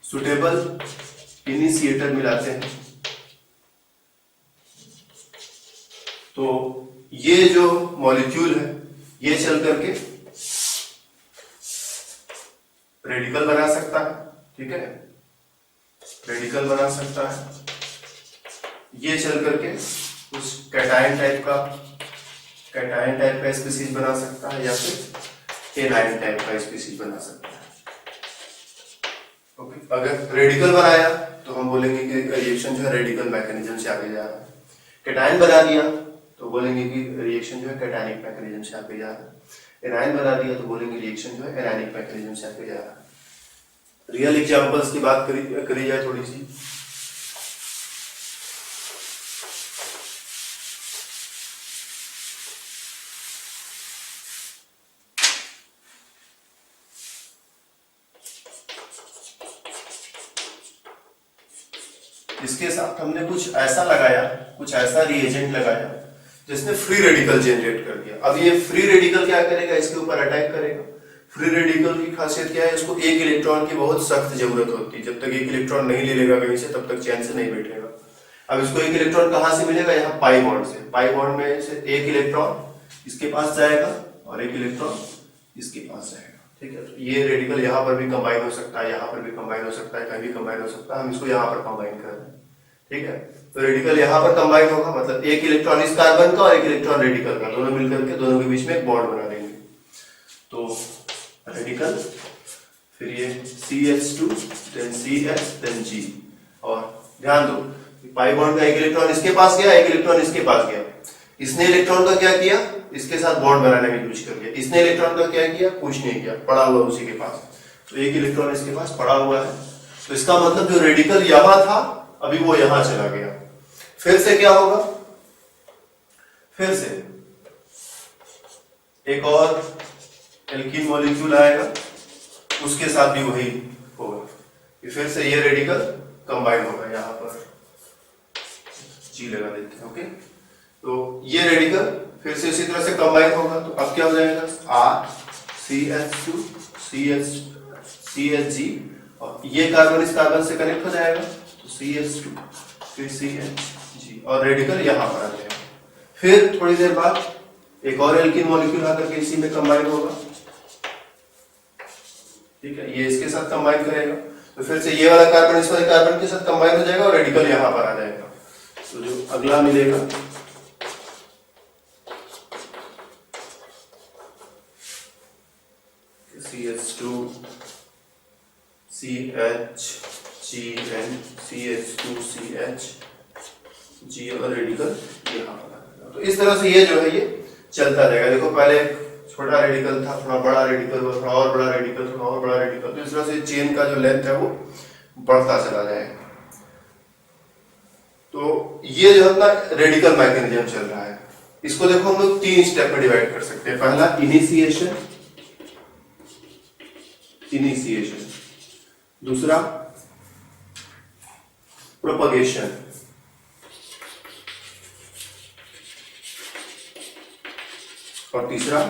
Speaker 1: सुटेबल इनिशिएटर मिलाते हैं तो ये जो मॉलिक्यूल है ये चल करके रेडिकल बना सकता है। ठीक है, रेडिकल बना सकता है। ये चल करके कुछ कैटायन टाइप का स्पीसीज बना सकता है या फिर एनायन टाइप का स्पीसीज बना सकता है। ओके, अगर रेडिकल बनाया तो हम बोलेंगे कि रिएक्शन जो है रेडिकल मैकेनिज्म से आगे जा रहा है। कैटायन बना दिया तो बोलेंगे कि रिएक्शन जो है कैटायनिक मैकेनिज्म से आगे जा रहा है। एनायन बना दिया तो बोलेंगे रिएक्शन जो है एनायनिक मैकेनिज्म से आगे जा रहा है। रियल एग्जांपल्स की बात करी जाए थोड़ी सी, इसके साथ हमने कुछ ऐसा लगाया, कुछ ऐसा रिएजेंट लगाया जिसने फ्री रेडिकल जनरेट कर दिया। अब ये फ्री रेडिकल क्या करेगा, इसके ऊपर अटैक करेगा। फ्री रेडिकल की खासियत क्या है, इसको एक इलेक्ट्रॉन की बहुत सख्त जरूरत होती है। जब तक एक इलेक्ट्रॉन नहीं ले लेगा कहीं से तब तक चैन से नहीं बैठेगा। अब इसको एक इलेक्ट्रॉन कहां से मिलेगा, यहाँ पाई बॉन्ड से। पाई बॉन्ड में से एक इलेक्ट्रॉन इसके पास जाएगा और एक इलेक्ट्रॉन इसके पास जाएगा। ठीक है, ये रेडिकल यहाँ पर भी कंबाइन हो सकता है, यहाँ पर भी कंबाइन हो सकता है, कहीं भी कंबाइन हो सकता है। हम इसको यहाँ पर कंबाइन कर रहे हैं। ठीक है, तो रेडिकल यहाँ पर कंबाइन होगा, मतलब एक इलेक्ट्रॉन इस कार्बन का और एक इलेक्ट्रॉन रेडिकल का, दोनों मिलकर के दोनों के बीच में एक बॉन्ड बना देंगे। तो रेडिकल, फिर ये CH2 then CH then G। और ध्यान दो पाई बॉन्ड का एक इलेक्ट्रॉन इसके पास गया, एक इलेक्ट्रॉन इसके पास गया। इसने इलेक्ट्रॉन का क्या किया, इसके साथ बॉन्ड बनाने में यूज कर लिया। इसने इलेक्ट्रॉन का क्या किया, कुछ नहीं किया, पड़ा हुआ उसी के पास। तो एक इलेक्ट्रॉन इसके पास पड़ा हुआ है, तो इसका मतलब जो रेडिकल यहां था अभी वो यहां चला गया। फिर से क्या होगा, फिर से एक और एल्कीन मॉलिक्यूल आएगा, उसके साथ भी वही होगा। फिर से ये रेडिकल कंबाइन होगा, यहां पर जी लगा देते हैं। ओके, तो ये रेडिकल फिर से इसी तरह से कंबाइन होगा। तो अब क्या हो जाएगा, R CH2CHG और ये कार्बन इस कार्बन से कनेक्ट हो जाएगा तो CH2 फिर CHG और रेडिकल यहां पर आ जाएगा। फिर थोड़ी देर बाद एक और एल्कीन मॉलिक्यूल आकर के इसी में कंबाइन होगा। ठीक है, ये इसके साथ कंबाइन करेगा तो फिर से ये वाला कार्बन इस वाले कार्बन के साथ कंबाइन हो जाएगा और रेडिकल यहाँ पर आ जाएगा। तो जो अगला मिलेगा CH2 CHGN CH2CH G और रेडिकल यहाँ पर आ जाएगा। तो इस तरह से ये जो है ये चलता रहेगा। देखो पहले छोटा रेडिकल था, थोड़ा बड़ा रेडिकल हुआ, थोड़ा और बड़ा रेडिकल, थोड़ा और बड़ा रेडिकल, तो इस तरह से चेन का जो लेंथ है वो बढ़ता चला जाएगा। तो ये जो अपना रेडिकल मैकेनिज्म चल रहा है, इसको देखो हम लोग 3 स्टेप में डिवाइड कर सकते हैं। पहला इनिशिएशन, दूसरा प्रोपगेशन, और तीसरा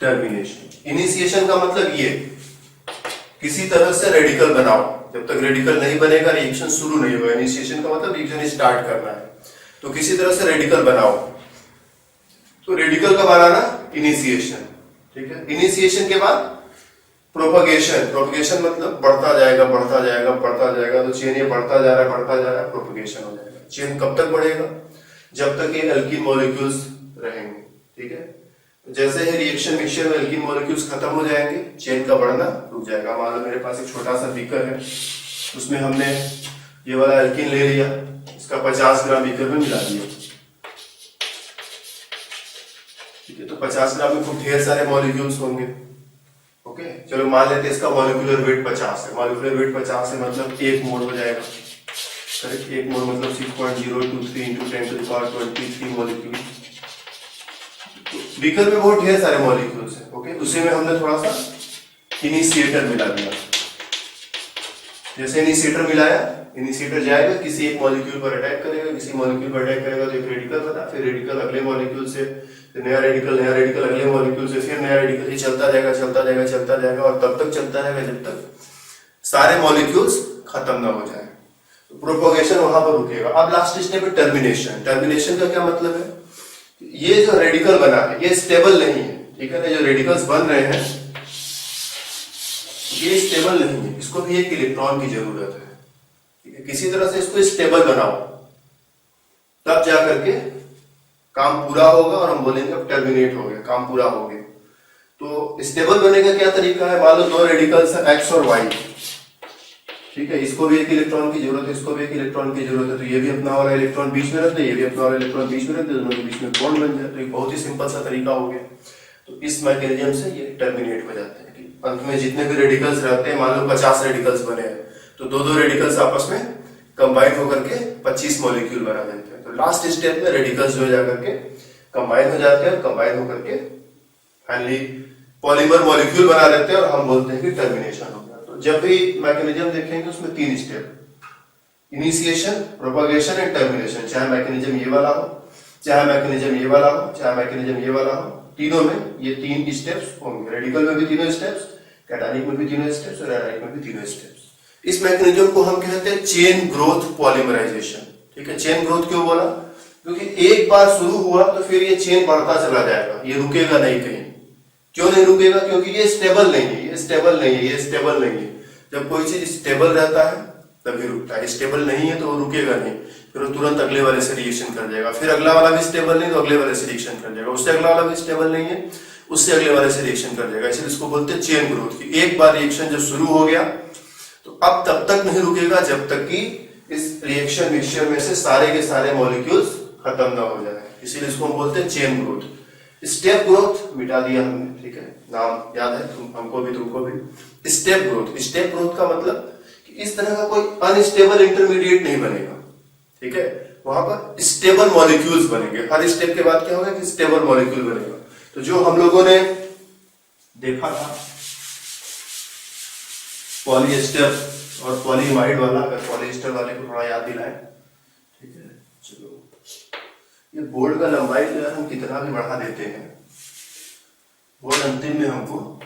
Speaker 1: टर्मिनेशन। इनिशिएशन का मतलब ये, किसी तरह से रेडिकल बनाओ, जब तक रेडिकल नहीं बनेगा रिएक्शन शुरू नहीं होगा। इनिशिएशन का मतलब रिएक्शन स्टार्ट करना है, तो किसी तरह से रेडिकल बनाओ। तो रेडिकल का बनाना इनिशिएशन, ठीक है। इनिशिएशन के बाद प्रोपगेशन, प्रोपगेशन मतलब बढ़ता जाएगा बढ़ता जाएगा बढ़ता जाएगा, तो चेन ये बढ़ता जा रहा है बढ़ता जा रहा है, प्रोपगेशन हो जाएगा। चेन कब तक बढ़ेगा? जब तक ये एल्कीन मॉलिक्यूल्स रहेंगे, ठीक है। जैसे ही रिएक्शन मिक्सचर में एल्कीन मॉलिक्यूल्स खत्म हो जाएंगे, चेन का बढ़ना रुक जाएगा। मान लो मेरे पास एक छोटा सा बीकर है, उसमें हमने ये वाला एल्कीन ले लिया, इसका 50 ग्राम बीकर में मिला दिया, ठीक है। तो 50 ग्राम में खूब ढेर सारे मॉलिक्यूल्स होंगे, ओके। चलो मान लेते हैं इसका मॉलिक्यूलर वेट 50 है। मॉलिक्यूलर वेट 50 है मतलब 1 मोल हो जाएगा, करेक्ट। 1 मोल मतलब 6.023 × 10⁻23 मॉलिक्यूल। बीकर में बहुत ढेर सारे मॉलिक्यूल्स हैं, ओके। उसी में हमने थोड़ा सा इनिशिएटर मिला दिया। जैसे इनिशिएटर मिलाया, इनिशिएटर जाएगा किसी एक मॉलिक्यूल पर अटैक करेगा, किसी मॉलिक्यूल पर अटैक करेगा तो एक रेडिकल बना, फिर रेडिकल अगले मॉलिक्यूल से, फिर नया रेडिकल अगले मॉलिक्यूल से, फिर नया रेडिकल, ये चलता जाएगा चलता जाएगा चलता जाएगा, और तब तक चलता रहेगा जब तक सारे मॉलिक्यूल्स खत्म ना हो जाए। तो प्रोपगेशन वहां पर रुकेगा। अब लास्ट स्टेप है टर्मिनेशन। टर्मिनेशन का क्या मतलब है? ये जो रेडिकल बना है ये स्टेबल नहीं है, ठीक है ना। जो रेडिकल्स बन रहे हैं ये स्टेबल नहीं है, इसको भी एक इलेक्ट्रॉन की जरूरत है, ठीक है। किसी तरह से इसको स्टेबल बनाओ, तब जा करके काम पूरा होगा और हम बोलेंगे अब टर्मिनेट हो गया, काम पूरा हो गया। तो स्टेबल बनने का क्या तरीका है? मान लो 2 रेडिकल्स है एक्स और वाई, ठीक है। इसको भी एक इलेक्ट्रॉन की जरूरत है, इसको भी एक इलेक्ट्रॉन की जरूरत है, तो ये भी अपना वाला इलेक्ट्रॉन बीच में रख दे, ये भी अपना वाला इलेक्ट्रॉन बीच में रख दे, दोनों के बीच में बॉन्ड बन जाए। तो एक बहुत ही सिंपल सा तरीका हो गया। तो इस मैकेनिज्म से ये टर्मिनेट हो जाते हैं कि अंत में जितने भी रेडिकल्स रहते हैं, मान लो 50 रेडिकल्स बने हैं, तो 2-2 रेडिकल्स आपस में कंबाइन होकर के 25 मॉलिक्यूल बना देते हैं। तो लास्ट स्टेप में रेडिकल्स जो जाकर के कंबाइन हो जाते हैं, कंबाइन होकर के फाइनली पॉलीमर मॉलिक्यूल बना देते हैं, और हम बोलते हैं कि टर्मिनेशन हो गया। तो जब भी मैकेनिज्म देखेंगे उसमें 3 step, initiation, propagation and termination. चाहे मैकेनिज्म ये वाला हो, चाहे मैकेनिज्म ये वाला हो, चाहे मैकेनिज्म ये वाला हो, तीनों में ये 3 स्टेप्स होंगे। रेडिकल में भी तीनों स्टेप्स, कैटायनिक में भी तीनों स्टेप्स, और एनायनिक में भी तीनों स्टेप्स। इस मैकेनिज्म को हम कहते हैं चेन ग्रोथ पॉलीमराइजेशन, ठीक है। चेन ग्रोथ क्यों बोला? क्योंकि एक बार शुरू हुआ तो फिर ये चेन बढ़ता चला जाएगा, ये रुकेगा नहीं कहीं। क्यों नहीं रुकेगा? क्योंकि ये स्टेबल नहीं है, ये स्टेबल नहीं है, ये स्टेबल नहीं है। जब कोई चीज स्टेबल रहता है तभी रुकता है, स्टेबल नहीं है तो वो रुकेगा नहीं, फिर वो तुरंत अगले वाले से रिएक्शन कर जाएगा, फिर अगला वाला भी स्टेबल नहीं तो अगले वाले से रिएक्शन कर जाएगा, उससे अगला वाला भी स्टेबल नहीं है उससे अगले वाले से रिएक्शन कर जाएगा। इसलिए इसको बोलते हैं चेन ग्रोथ की। एक बार रिएक्शन जब शुरू हो गया तो अब तब तक नहीं रुकेगा जब तक कि इस रिएक्शन मिक्सचर में से सारे के सारे मॉलिक्यूल्स खत्म ना हो जाए, इसीलिए इसको हम बोलते हैं चेन ग्रोथ। स्टेप ग्रोथ मिटा दिया हमने, ठीक है, नाम याद है हमको भी तुमको भी। स्टेप ग्रोथ, स्टेप ग्रोथ का मतलब कि इस तरह का कोई अनस्टेबल इंटरमीडिएट नहीं बनेगा, ठीक है। वहां पर स्टेबल मॉलिक्यूल्स बनेंगे। हर स्टेप के बाद क्या होगा कि स्टेबल मॉलिक्यूल बनेगा। तो जो हम लोगों ने देखा था पॉलीएस्टर और पॉलीइमाइड वाला, अगर पॉलीएस्टर वाले को थोड़ा याद दिलाएं, ठीक है। चलो, ये बोर्ड का लंबाई जो है हम कितना भी बढ़ा देते हैं, बोर्ड अंतिम में हमको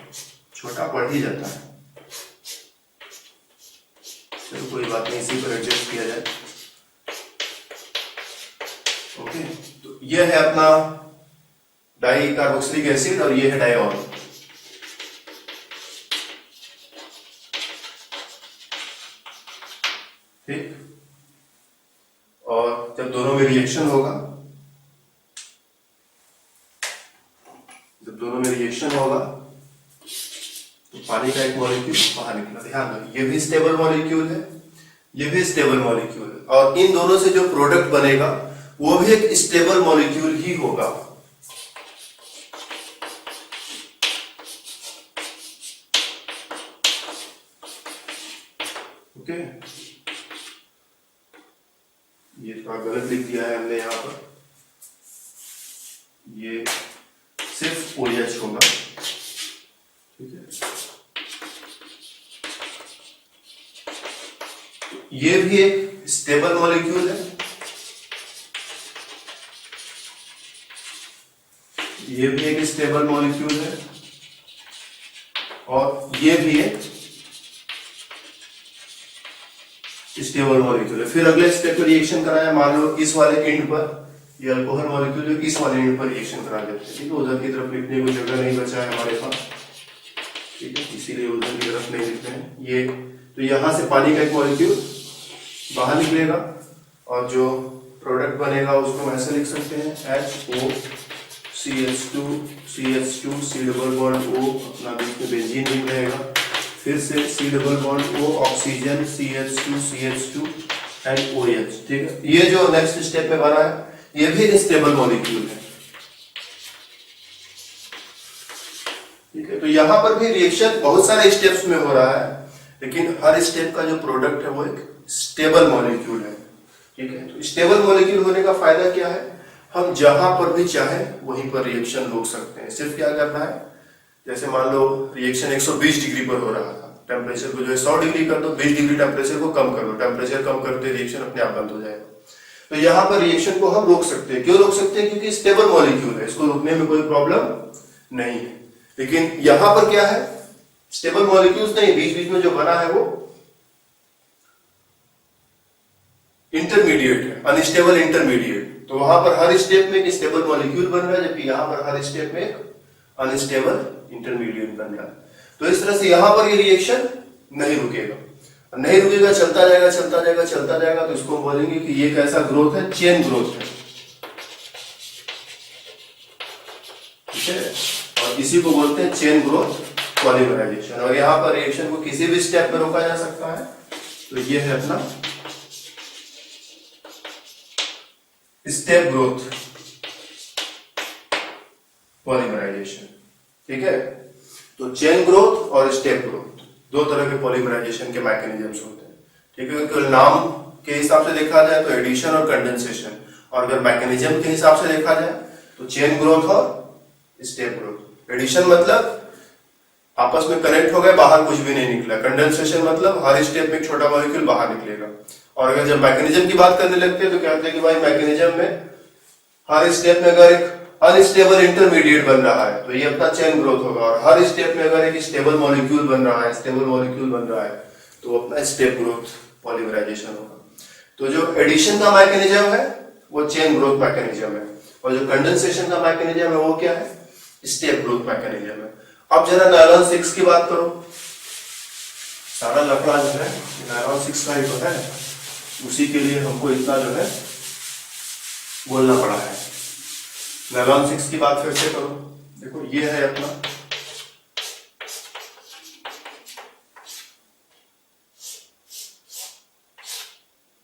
Speaker 1: छोटा पड़ ही जाता है। चलो कोई बात नहीं, इसी पर एडजस्ट किया जाए। ओके, तो ये है अपना डाई कार्बोक्सिलिक एसिड और ये है डायऑन। ठीक। और जब दोनों में रिएक्शन होगा, तो पानी का एक मॉलिक्यूल बाहर निकला। ध्यान रखिए, ये भी स्टेबल मॉलिक्यूल है, ये भी स्टेबल मॉलिक्यूल है, और इन दोनों से जो प्रोडक्ट बनेगा वो भी एक स्टेबल मॉलिक्यूल ही होगा। ओके, ये थोड़ा गलत लिख दिया है हमने यहां पर, ये सिर्फ OH होगा, ठीक है। ये भी एक स्टेबल मॉलिक्यूल है, ये भी एक स्टेबल मॉलिक्यूल है, और ये भी एक स्टेबल मॉलिक्यूल है। फिर अगले स्टेप पर रिएक्शन कराया, मान लो इस वाले एंड पर ये अल्कोहल मॉलिक्यूल इस वाले एंड पर रिएक्शन करा देते हैं, ठीक है। उधर की तरफ लिखने को जगह नहीं बचा है हमारे पास, ठीक है, इसीलिए उधर की तरफ नहीं लिखते हैं ये। तो यहां से पानी का एक मॉलिक्यूल बाहर निकलेगा, और जो प्रोडक्ट बनेगा उसको हम ऐसे लिख सकते हैं HOCH2 CH2 C double bond O, अपना बीच में बेंजीन नहीं रहेगा, फिर से C double bond O oxygen CH2 CH2 and OH, ठीक है। ये जो नेक्स्ट स्टेप में बना है ये भी स्टेबल मॉलिक्यूल है, ठीक है। तो यहां पर भी रिएक्शन बहुत सारे स्टेप्स में हो रहा है, लेकिन हर स्टेप का जो प्रोडक्ट है वो एक स्टेबल मॉलिक्यूल है, ठीक है। तो स्टेबल मॉलिक्यूल होने का फायदा क्या है, हम जहां पर भी चाहे वहीं पर रिएक्शन रोक सकते हैं। सिर्फ क्या करना है, जैसे मान लो रिएक्शन 120 डिग्री पर हो रहा था, टेम्परेचर को जो है 100 डिग्री कर दो, 20 डिग्री टेम्परेचर को कम कर दो, टेम्परेचर कम करते रिएक्शन अपने आप बंद हो जाएगा। तो यहाँ पर रिएक्शन को हम रोक सकते हैं। क्यों रोक सकते हैं, क्योंकि स्टेबल मॉलिक्यूल है, इसको रोकने में कोई प्रॉब्लम नहीं है। लेकिन यहां पर क्या है, स्टेबल मॉलिक्यूल्स नहीं, बीच बीच में जो बना है वो इंटरमीडिएट है, अनस्टेबल इंटरमीडिएट। तो वहां पर हर स्टेप में एक स्टेबल मॉलिक्यूल बन रहा है, जबकि यहां पर हर स्टेप में एक अनस्टेबल इंटरमीडिएट बन रहा है। तो इस तरह से यहां पर ये रिएक्शन नहीं रुकेगा, नहीं रुकेगा, चलता जाएगा चलता जाएगा चलता जाएगा। तो इसको बोलेंगे कि ये कैसा ग्रोथ है, चेन ग्रोथ है, ठीक है। और इसी को बोलते हैं चेन ग्रोथ पॉलीमराइजेशन। और यहाँ पर रिएक्शन को किसी भी स्टेप में रोका जा सकता है। तो ये है अपना स्टेप ग्रोथ पॉलीमराइजेशन, ठीक है। तो चेन ग्रोथ और स्टेप ग्रोथ दो तरह के पॉलीमराइजेशन के मैकेनिज्म्स होते हैं, ठीक है। क्योंकि नाम के हिसाब से देखा जाए तो एडिशन और कंडेंसेशन, और अगर मैकेनिज्म के हिसाब से देखा जाए तो चेन ग्रोथ और स्टेप ग्रोथ। एडिशन मतलब आपस में कनेक्ट हो गए, बाहर कुछ भी नहीं निकला। कंडेंसेशन मतलब हर स्टेप में एक छोटा मॉलिक्यूल बाहर निकलेगा। और अगर जब मैकेनिज्म की बात करने लगते हैं तो कहते हैं कि भाई मैकेनिज्म में हर स्टेप में अगर एक अनस्टेबल इंटरमीडिएट बन रहा है तो ये अपना चेन ग्रोथ होगा, और हर स्टेप में अगर एक स्टेबल मॉलिक्यूल बन रहा है, स्टेबल मॉलिक्यूल बन रहा है तो अपना स्टेप ग्रोथ पॉलीमराइजेशन होगा। तो जो एडिशन का मैकेनिज्म है वो चेन ग्रोथ मैकेनिज्म है, और जो कंडेंसेशन का मैकेनिज्म है वो क्या है, स्टेप ग्रोथ मैकेनिज्म है। अब जरा नायलॉन 6 की बात करो। सारा लफड़ा जो है नायलॉन 6 का ही तो है, उसी के लिए हमको इतना जो है बोलना पड़ा है। नायलॉन 6 की बात फिर से करो। देखो ये है अपना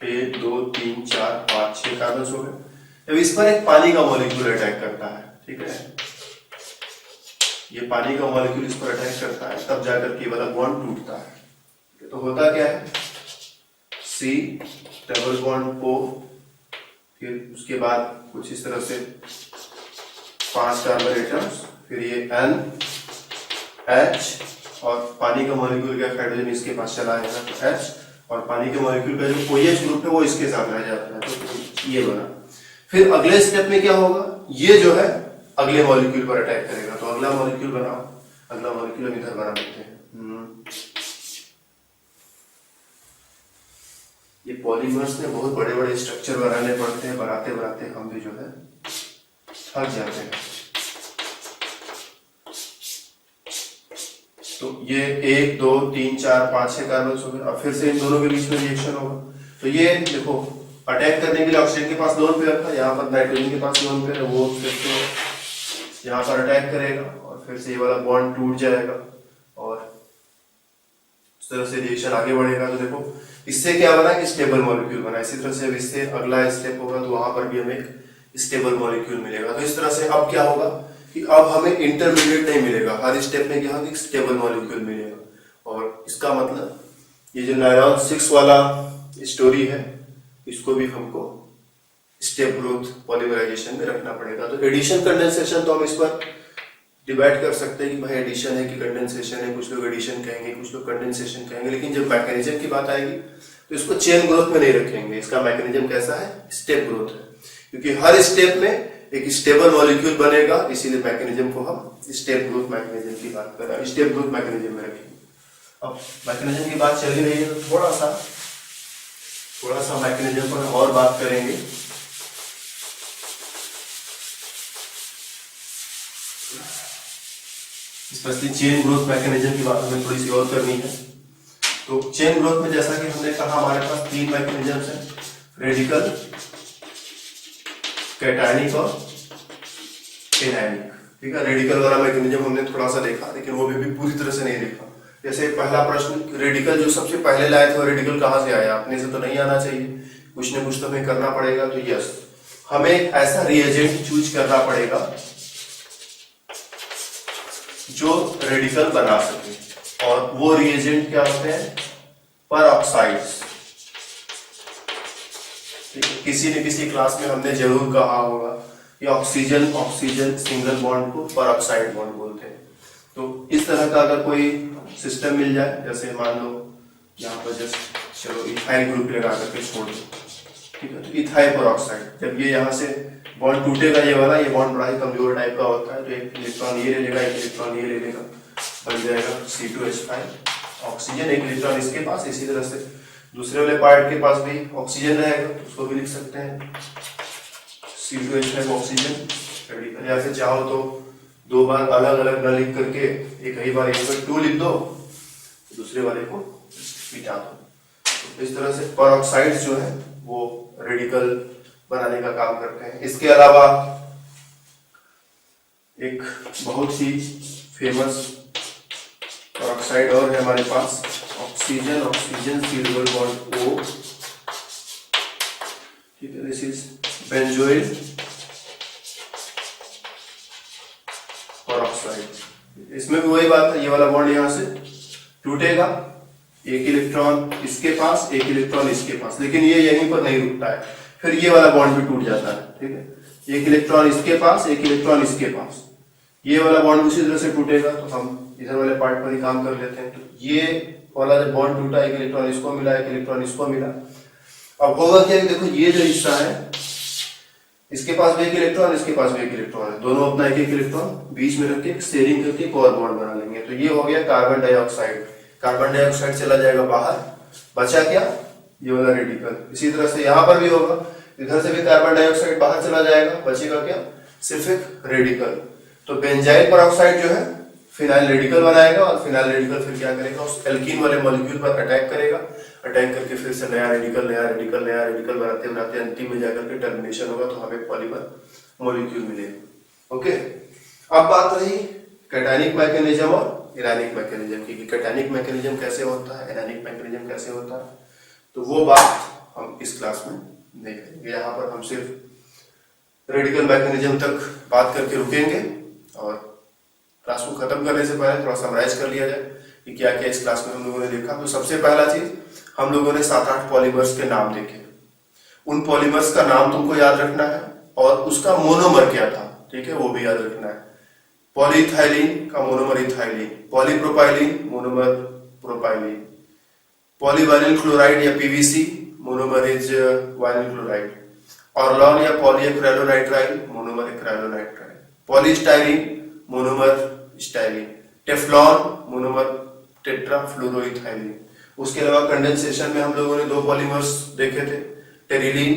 Speaker 1: 1 2 3 4 5 6 कार्बन हो गए। जब इस पर एक पानी का मॉलिक्यूल अटैक करता है, ठीक है, ये पानी का मॉलिक्यूल इस पर अटैक करता है, तब जाकर के वाला बॉन्ड टूटता है। तो होता क्या है, C डबल बॉन्ड O, फिर उसके बाद कुछ इस तरह से 5 कार्बन एटम्स, फिर ये N H, और पानी का मॉलिक्यूल का हाइड्रोजन इसके पास चला जाएगा तो H, और पानी के मॉलिक्यूल का जो OH ग्रुप है वो इसके साथ रह जाता है, तो ये बना। फिर अगले स्टेप में क्या होगा, ये जो है अगले मॉलिक्यूल पर अटैक करेगा। तो अगला मॉलिक्यूल बनाओ, अगला मॉलिक्यूल हम इधर बना देते हैं। ये पॉलीमर्स में बहुत बड़े बड़े स्ट्रक्चर बनाने पड़ते हैं, बनाते बनाते हम भी जो है थक जाते हैं। तो ये 1 2 3 4 5 6 कार्बन हो गए। अब फिर से इन दोनों के बीच में रिएक्शन होगा। तो ये देखो अटैक करने के लिए ऑक्सीजन के पास लोन पेयर था, यहाँ पर नाइट्रोजन के पास लोन पेयर है, वो फिर से यहाँ पर अटैक करेगा और फिर से ये वाला बॉन्ड टूट जाएगा और इस तरह से रिएक्शन आगे बढ़ेगा। तो देखो इससे क्या बना कि स्टेबल मॉलिक्यूल बना। इसी तरह से अब इससे अगला स्टेप होगा तो वहां पर भी हमें एक स्टेबल मॉलिक्यूल मिलेगा। तो इस तरह से अब क्या होगा कि अब हमें इंटरमीडिएट नहीं मिलेगा, हर स्टेप में क्या होगा, स्टेबल मॉलिक्यूल मिलेगा। और इसका मतलब ये जो नायलॉन 6 वाला स्टोरी है इसको भी हमको स्टेप ग्रोथ पॉलीमराइजेशन में रखना पड़ेगा। तो एडिशन कंडेंसेशन तो हम इस पर डिवाइड कर सकते हैं कि भाई एडिशन है कि कंडेंसेशन है, कुछ लोग एडिशन कहेंगे, कुछ लोग कंडेंसेशन कहेंगे, लेकिन जब मैकेनिज्म की बात आएगी तो इसको चेन ग्रोथ में नहीं रखेंगे। इसका मैकेनिज्म कैसा है, स्टेप ग्रोथ है, क्योंकि हर स्टेप में एक स्टेबल मॉलिक्यूल बनेगा, इसीलिए मैकेनिज्म को हम स्टेप ग्रोथ मैकेनिज्म की बात कर रहे हैं, स्टेप ग्रोथ मैकेनिज्म में रखेंगे। अब मैकेनिज्म की बात चल ही रही है तो थोड़ा सा मैकेनिज्म पर और बात करेंगे। स्पेशली चेन ग्रोथ मैकेनिज्म की बात हमें थोड़ी सी और करनी है। तो चेन ग्रोथ में जैसा कि हमने कहा हमारे पास 3 मैकेनिज्म है, रेडिकल, कैटायनिक और एनायनिक। ठीक है, रेडिकल वाला मैकेनिज्म हमने थोड़ा सा देखा, लेकिन वो भी पूरी तरह से नहीं देखा। जैसे पहला प्रश्न, रेडिकल जो सबसे पहले लाए थे वो रेडिकल कहाँ से आया, अपने से तो नहीं आना चाहिए, कुछ न कुछ तो हमें करना पड़ेगा। तो यस, हमें ऐसा रिएजेंट चूज करना पड़ेगा जो रेडिकल बना सके, और वो रिएजेंट क्या होते हैं, परऑक्साइड्स। किसी न किसी क्लास में हमने जरूर कहा होगा कि ऑक्सीजन सिंगल बॉन्ड को परऑक्साइड बॉन्ड बोलते हैं। तो इस तरह का अगर कोई सिस्टम मिल जाए, जैसे मान लो यहाँ पर जस्ट चलो इथाइल ग्रुप लगा करके छोड़ दो, ठीक है, तो इथाइल परऑक्साइड, जब ये यहाँ से बॉन्ड टूटेगा ये वाला, ये बॉन्ड बड़ा ही कमजोर टाइप का होता है, तो एक इलेक्ट्रॉन ये ले लेगा, एक इलेक्ट्रॉन ये ले लेगा, बन जाएगा C2H5 ऑक्सीजन, एक इलेक्ट्रॉन इसके पास। इसी तरह से दूसरे वाले पार्ट के पास भी ऑक्सीजन रहेगा, उसको भी लिख सकते हैं C2H5 ऑक्सीजन। या फिर चाहो तो 2 बार अलग अलग न लिख करके एक ही बार 2 लिख दो, दूसरे वाले को मिटा दो। तो इस तरह से परऑक्साइड्स जो है वो रेडिकल बनाने का काम करते हैं। इसके अलावा एक बहुत ही फेमस परऑक्साइड और है हमारे पास, ऑक्सीजन सिल्वर बॉन्ड O, ठीक है, दिस इज बेंजोइल परऑक्साइड। इसमें भी वही बात है, ये वाला बॉन्ड यहां से टूटेगा, एक इलेक्ट्रॉन इसके पास, एक इलेक्ट्रॉन इसके पास, लेकिन ये यहीं पर नहीं रुकता है, फिर ये वाला बॉन्ड भी टूट जाता है। ठीक है, एक इलेक्ट्रॉन इसके पास, एक इलेक्ट्रॉन इसके पास, ये वाला बॉन्ड उसी तरह से टूटेगा। तो हम इधर वाले पार्ट पर ही काम कर लेते हैं। तो ये वाला जब बॉन्ड टूटा, एक इलेक्ट्रॉन इसको मिला, एक इलेक्ट्रॉन इसको मिला, अब होगा क्या कि देखो ये जो हिस्सा है, इसके पास भी एक इलेक्ट्रॉन, इसके पास भी एक इलेक्ट्रॉन है, दोनों अपना एक इलेक्ट्रॉन बीच में रख के शेयरिंग करके एक और बॉन्ड बना लेंगे। तो ये हो गया कार्बन डाइऑक्साइड। कार्बन डाइऑक्साइड चला जाएगा बाहर, बचा क्या, ये वाला रेडिकल। इसी तरह से यहाँ पर भी होगा, इधर से भी कार्बन डाइऑक्साइड बाहर चला जाएगा, बचेगा क्या, सिर्फ एक रेडिकल। तो बेंजाइल परऑक्साइड जो है फिनाइल रेडिकल बनाएगा, और फिनाइल रेडिकल फिर क्या करेगा, उस एल्कीन वाले मॉलिक्यूल पर अटैक करेगा, अटैक करके फिर से नया रेडिकल बनाते बनाते अंतिम में जाकर के टर्मिनेशन होगा, तो हमें पॉलीमर मॉलिक्यूल मिलेगा। ओके, अब बात रही कैटायनिक मैकेनिज्म और एनायनिक मैकेनिज्म की, कैटायनिक मैकेनिज्म कैसे होता है, एनायनिक मैकेनिज्म कैसे होता है, तो वो बात हम इस क्लास में नहीं करेंगे। यहाँ पर हम सिर्फ रेडिकल मैकेनिज्म तक बात करके रुकेंगे, और क्लास को खत्म करने से पहले थोड़ा समराइज कर लिया जाए कि क्या क्या इस क्लास में हम लोगों ने देखा। तो सबसे पहला चीज, हम लोगों ने 7-8 पॉलीमर्स के नाम देखे। उन पॉलीमर्स का नाम तुमको याद रखना है, और उसका मोनोमर क्या था, ठीक है, वो भी याद रखना है। पॉलीइथाइलिन का monomer ethylene, polypropylene monomer propylene, polyvinyl chloride या PVC monomer is vinyl chloride, orlon या polyacrylonitrile monomer acrylonitrile, polystyrene monomer styrene, Teflon monomer tetrafluoroethylene. उसके अलावा कंडेंसेशन में हम लोगों ने 2 पॉलीमर्स देखे थे, टेरिलीन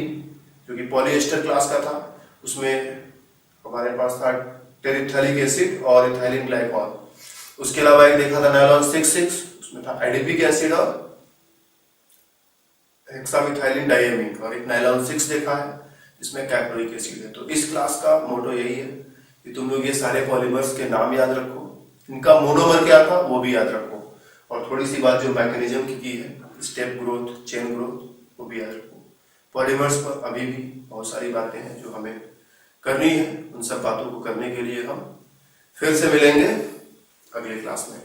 Speaker 1: जो कि पॉलीएस्टर क्लास का था, उसमें हमारे पास था टेरिथैलिक एसिड और इथाइलिन ग्लाइकॉल। उसके अलावा एक देखा था नायलॉन 6, उसमें था एडिपिक एसिड और हेक्सामिथाइलिन डाइएमीन और एक नायलॉन 6 देखा है, इसमें कैप्टोइक एसिड है। तो इस क्लास का मोटो यही है कि तुम लोग ये सारे पॉलीमर्स के नाम याद रखो, इनका मोनोमर क्या था वो भी याद रखो, और थोड़ी सी बात जो मैकेनिज्म की है, स्टेप ग्रोथ, चेन ग्रोथ, वो भी याद रखो। पॉलीमर्स पर अभी भी बहुत सारी बातें हैं जो हमें करनी है। उन सब बातों को करने के लिए हम फिर से मिलेंगे अगले क्लास में।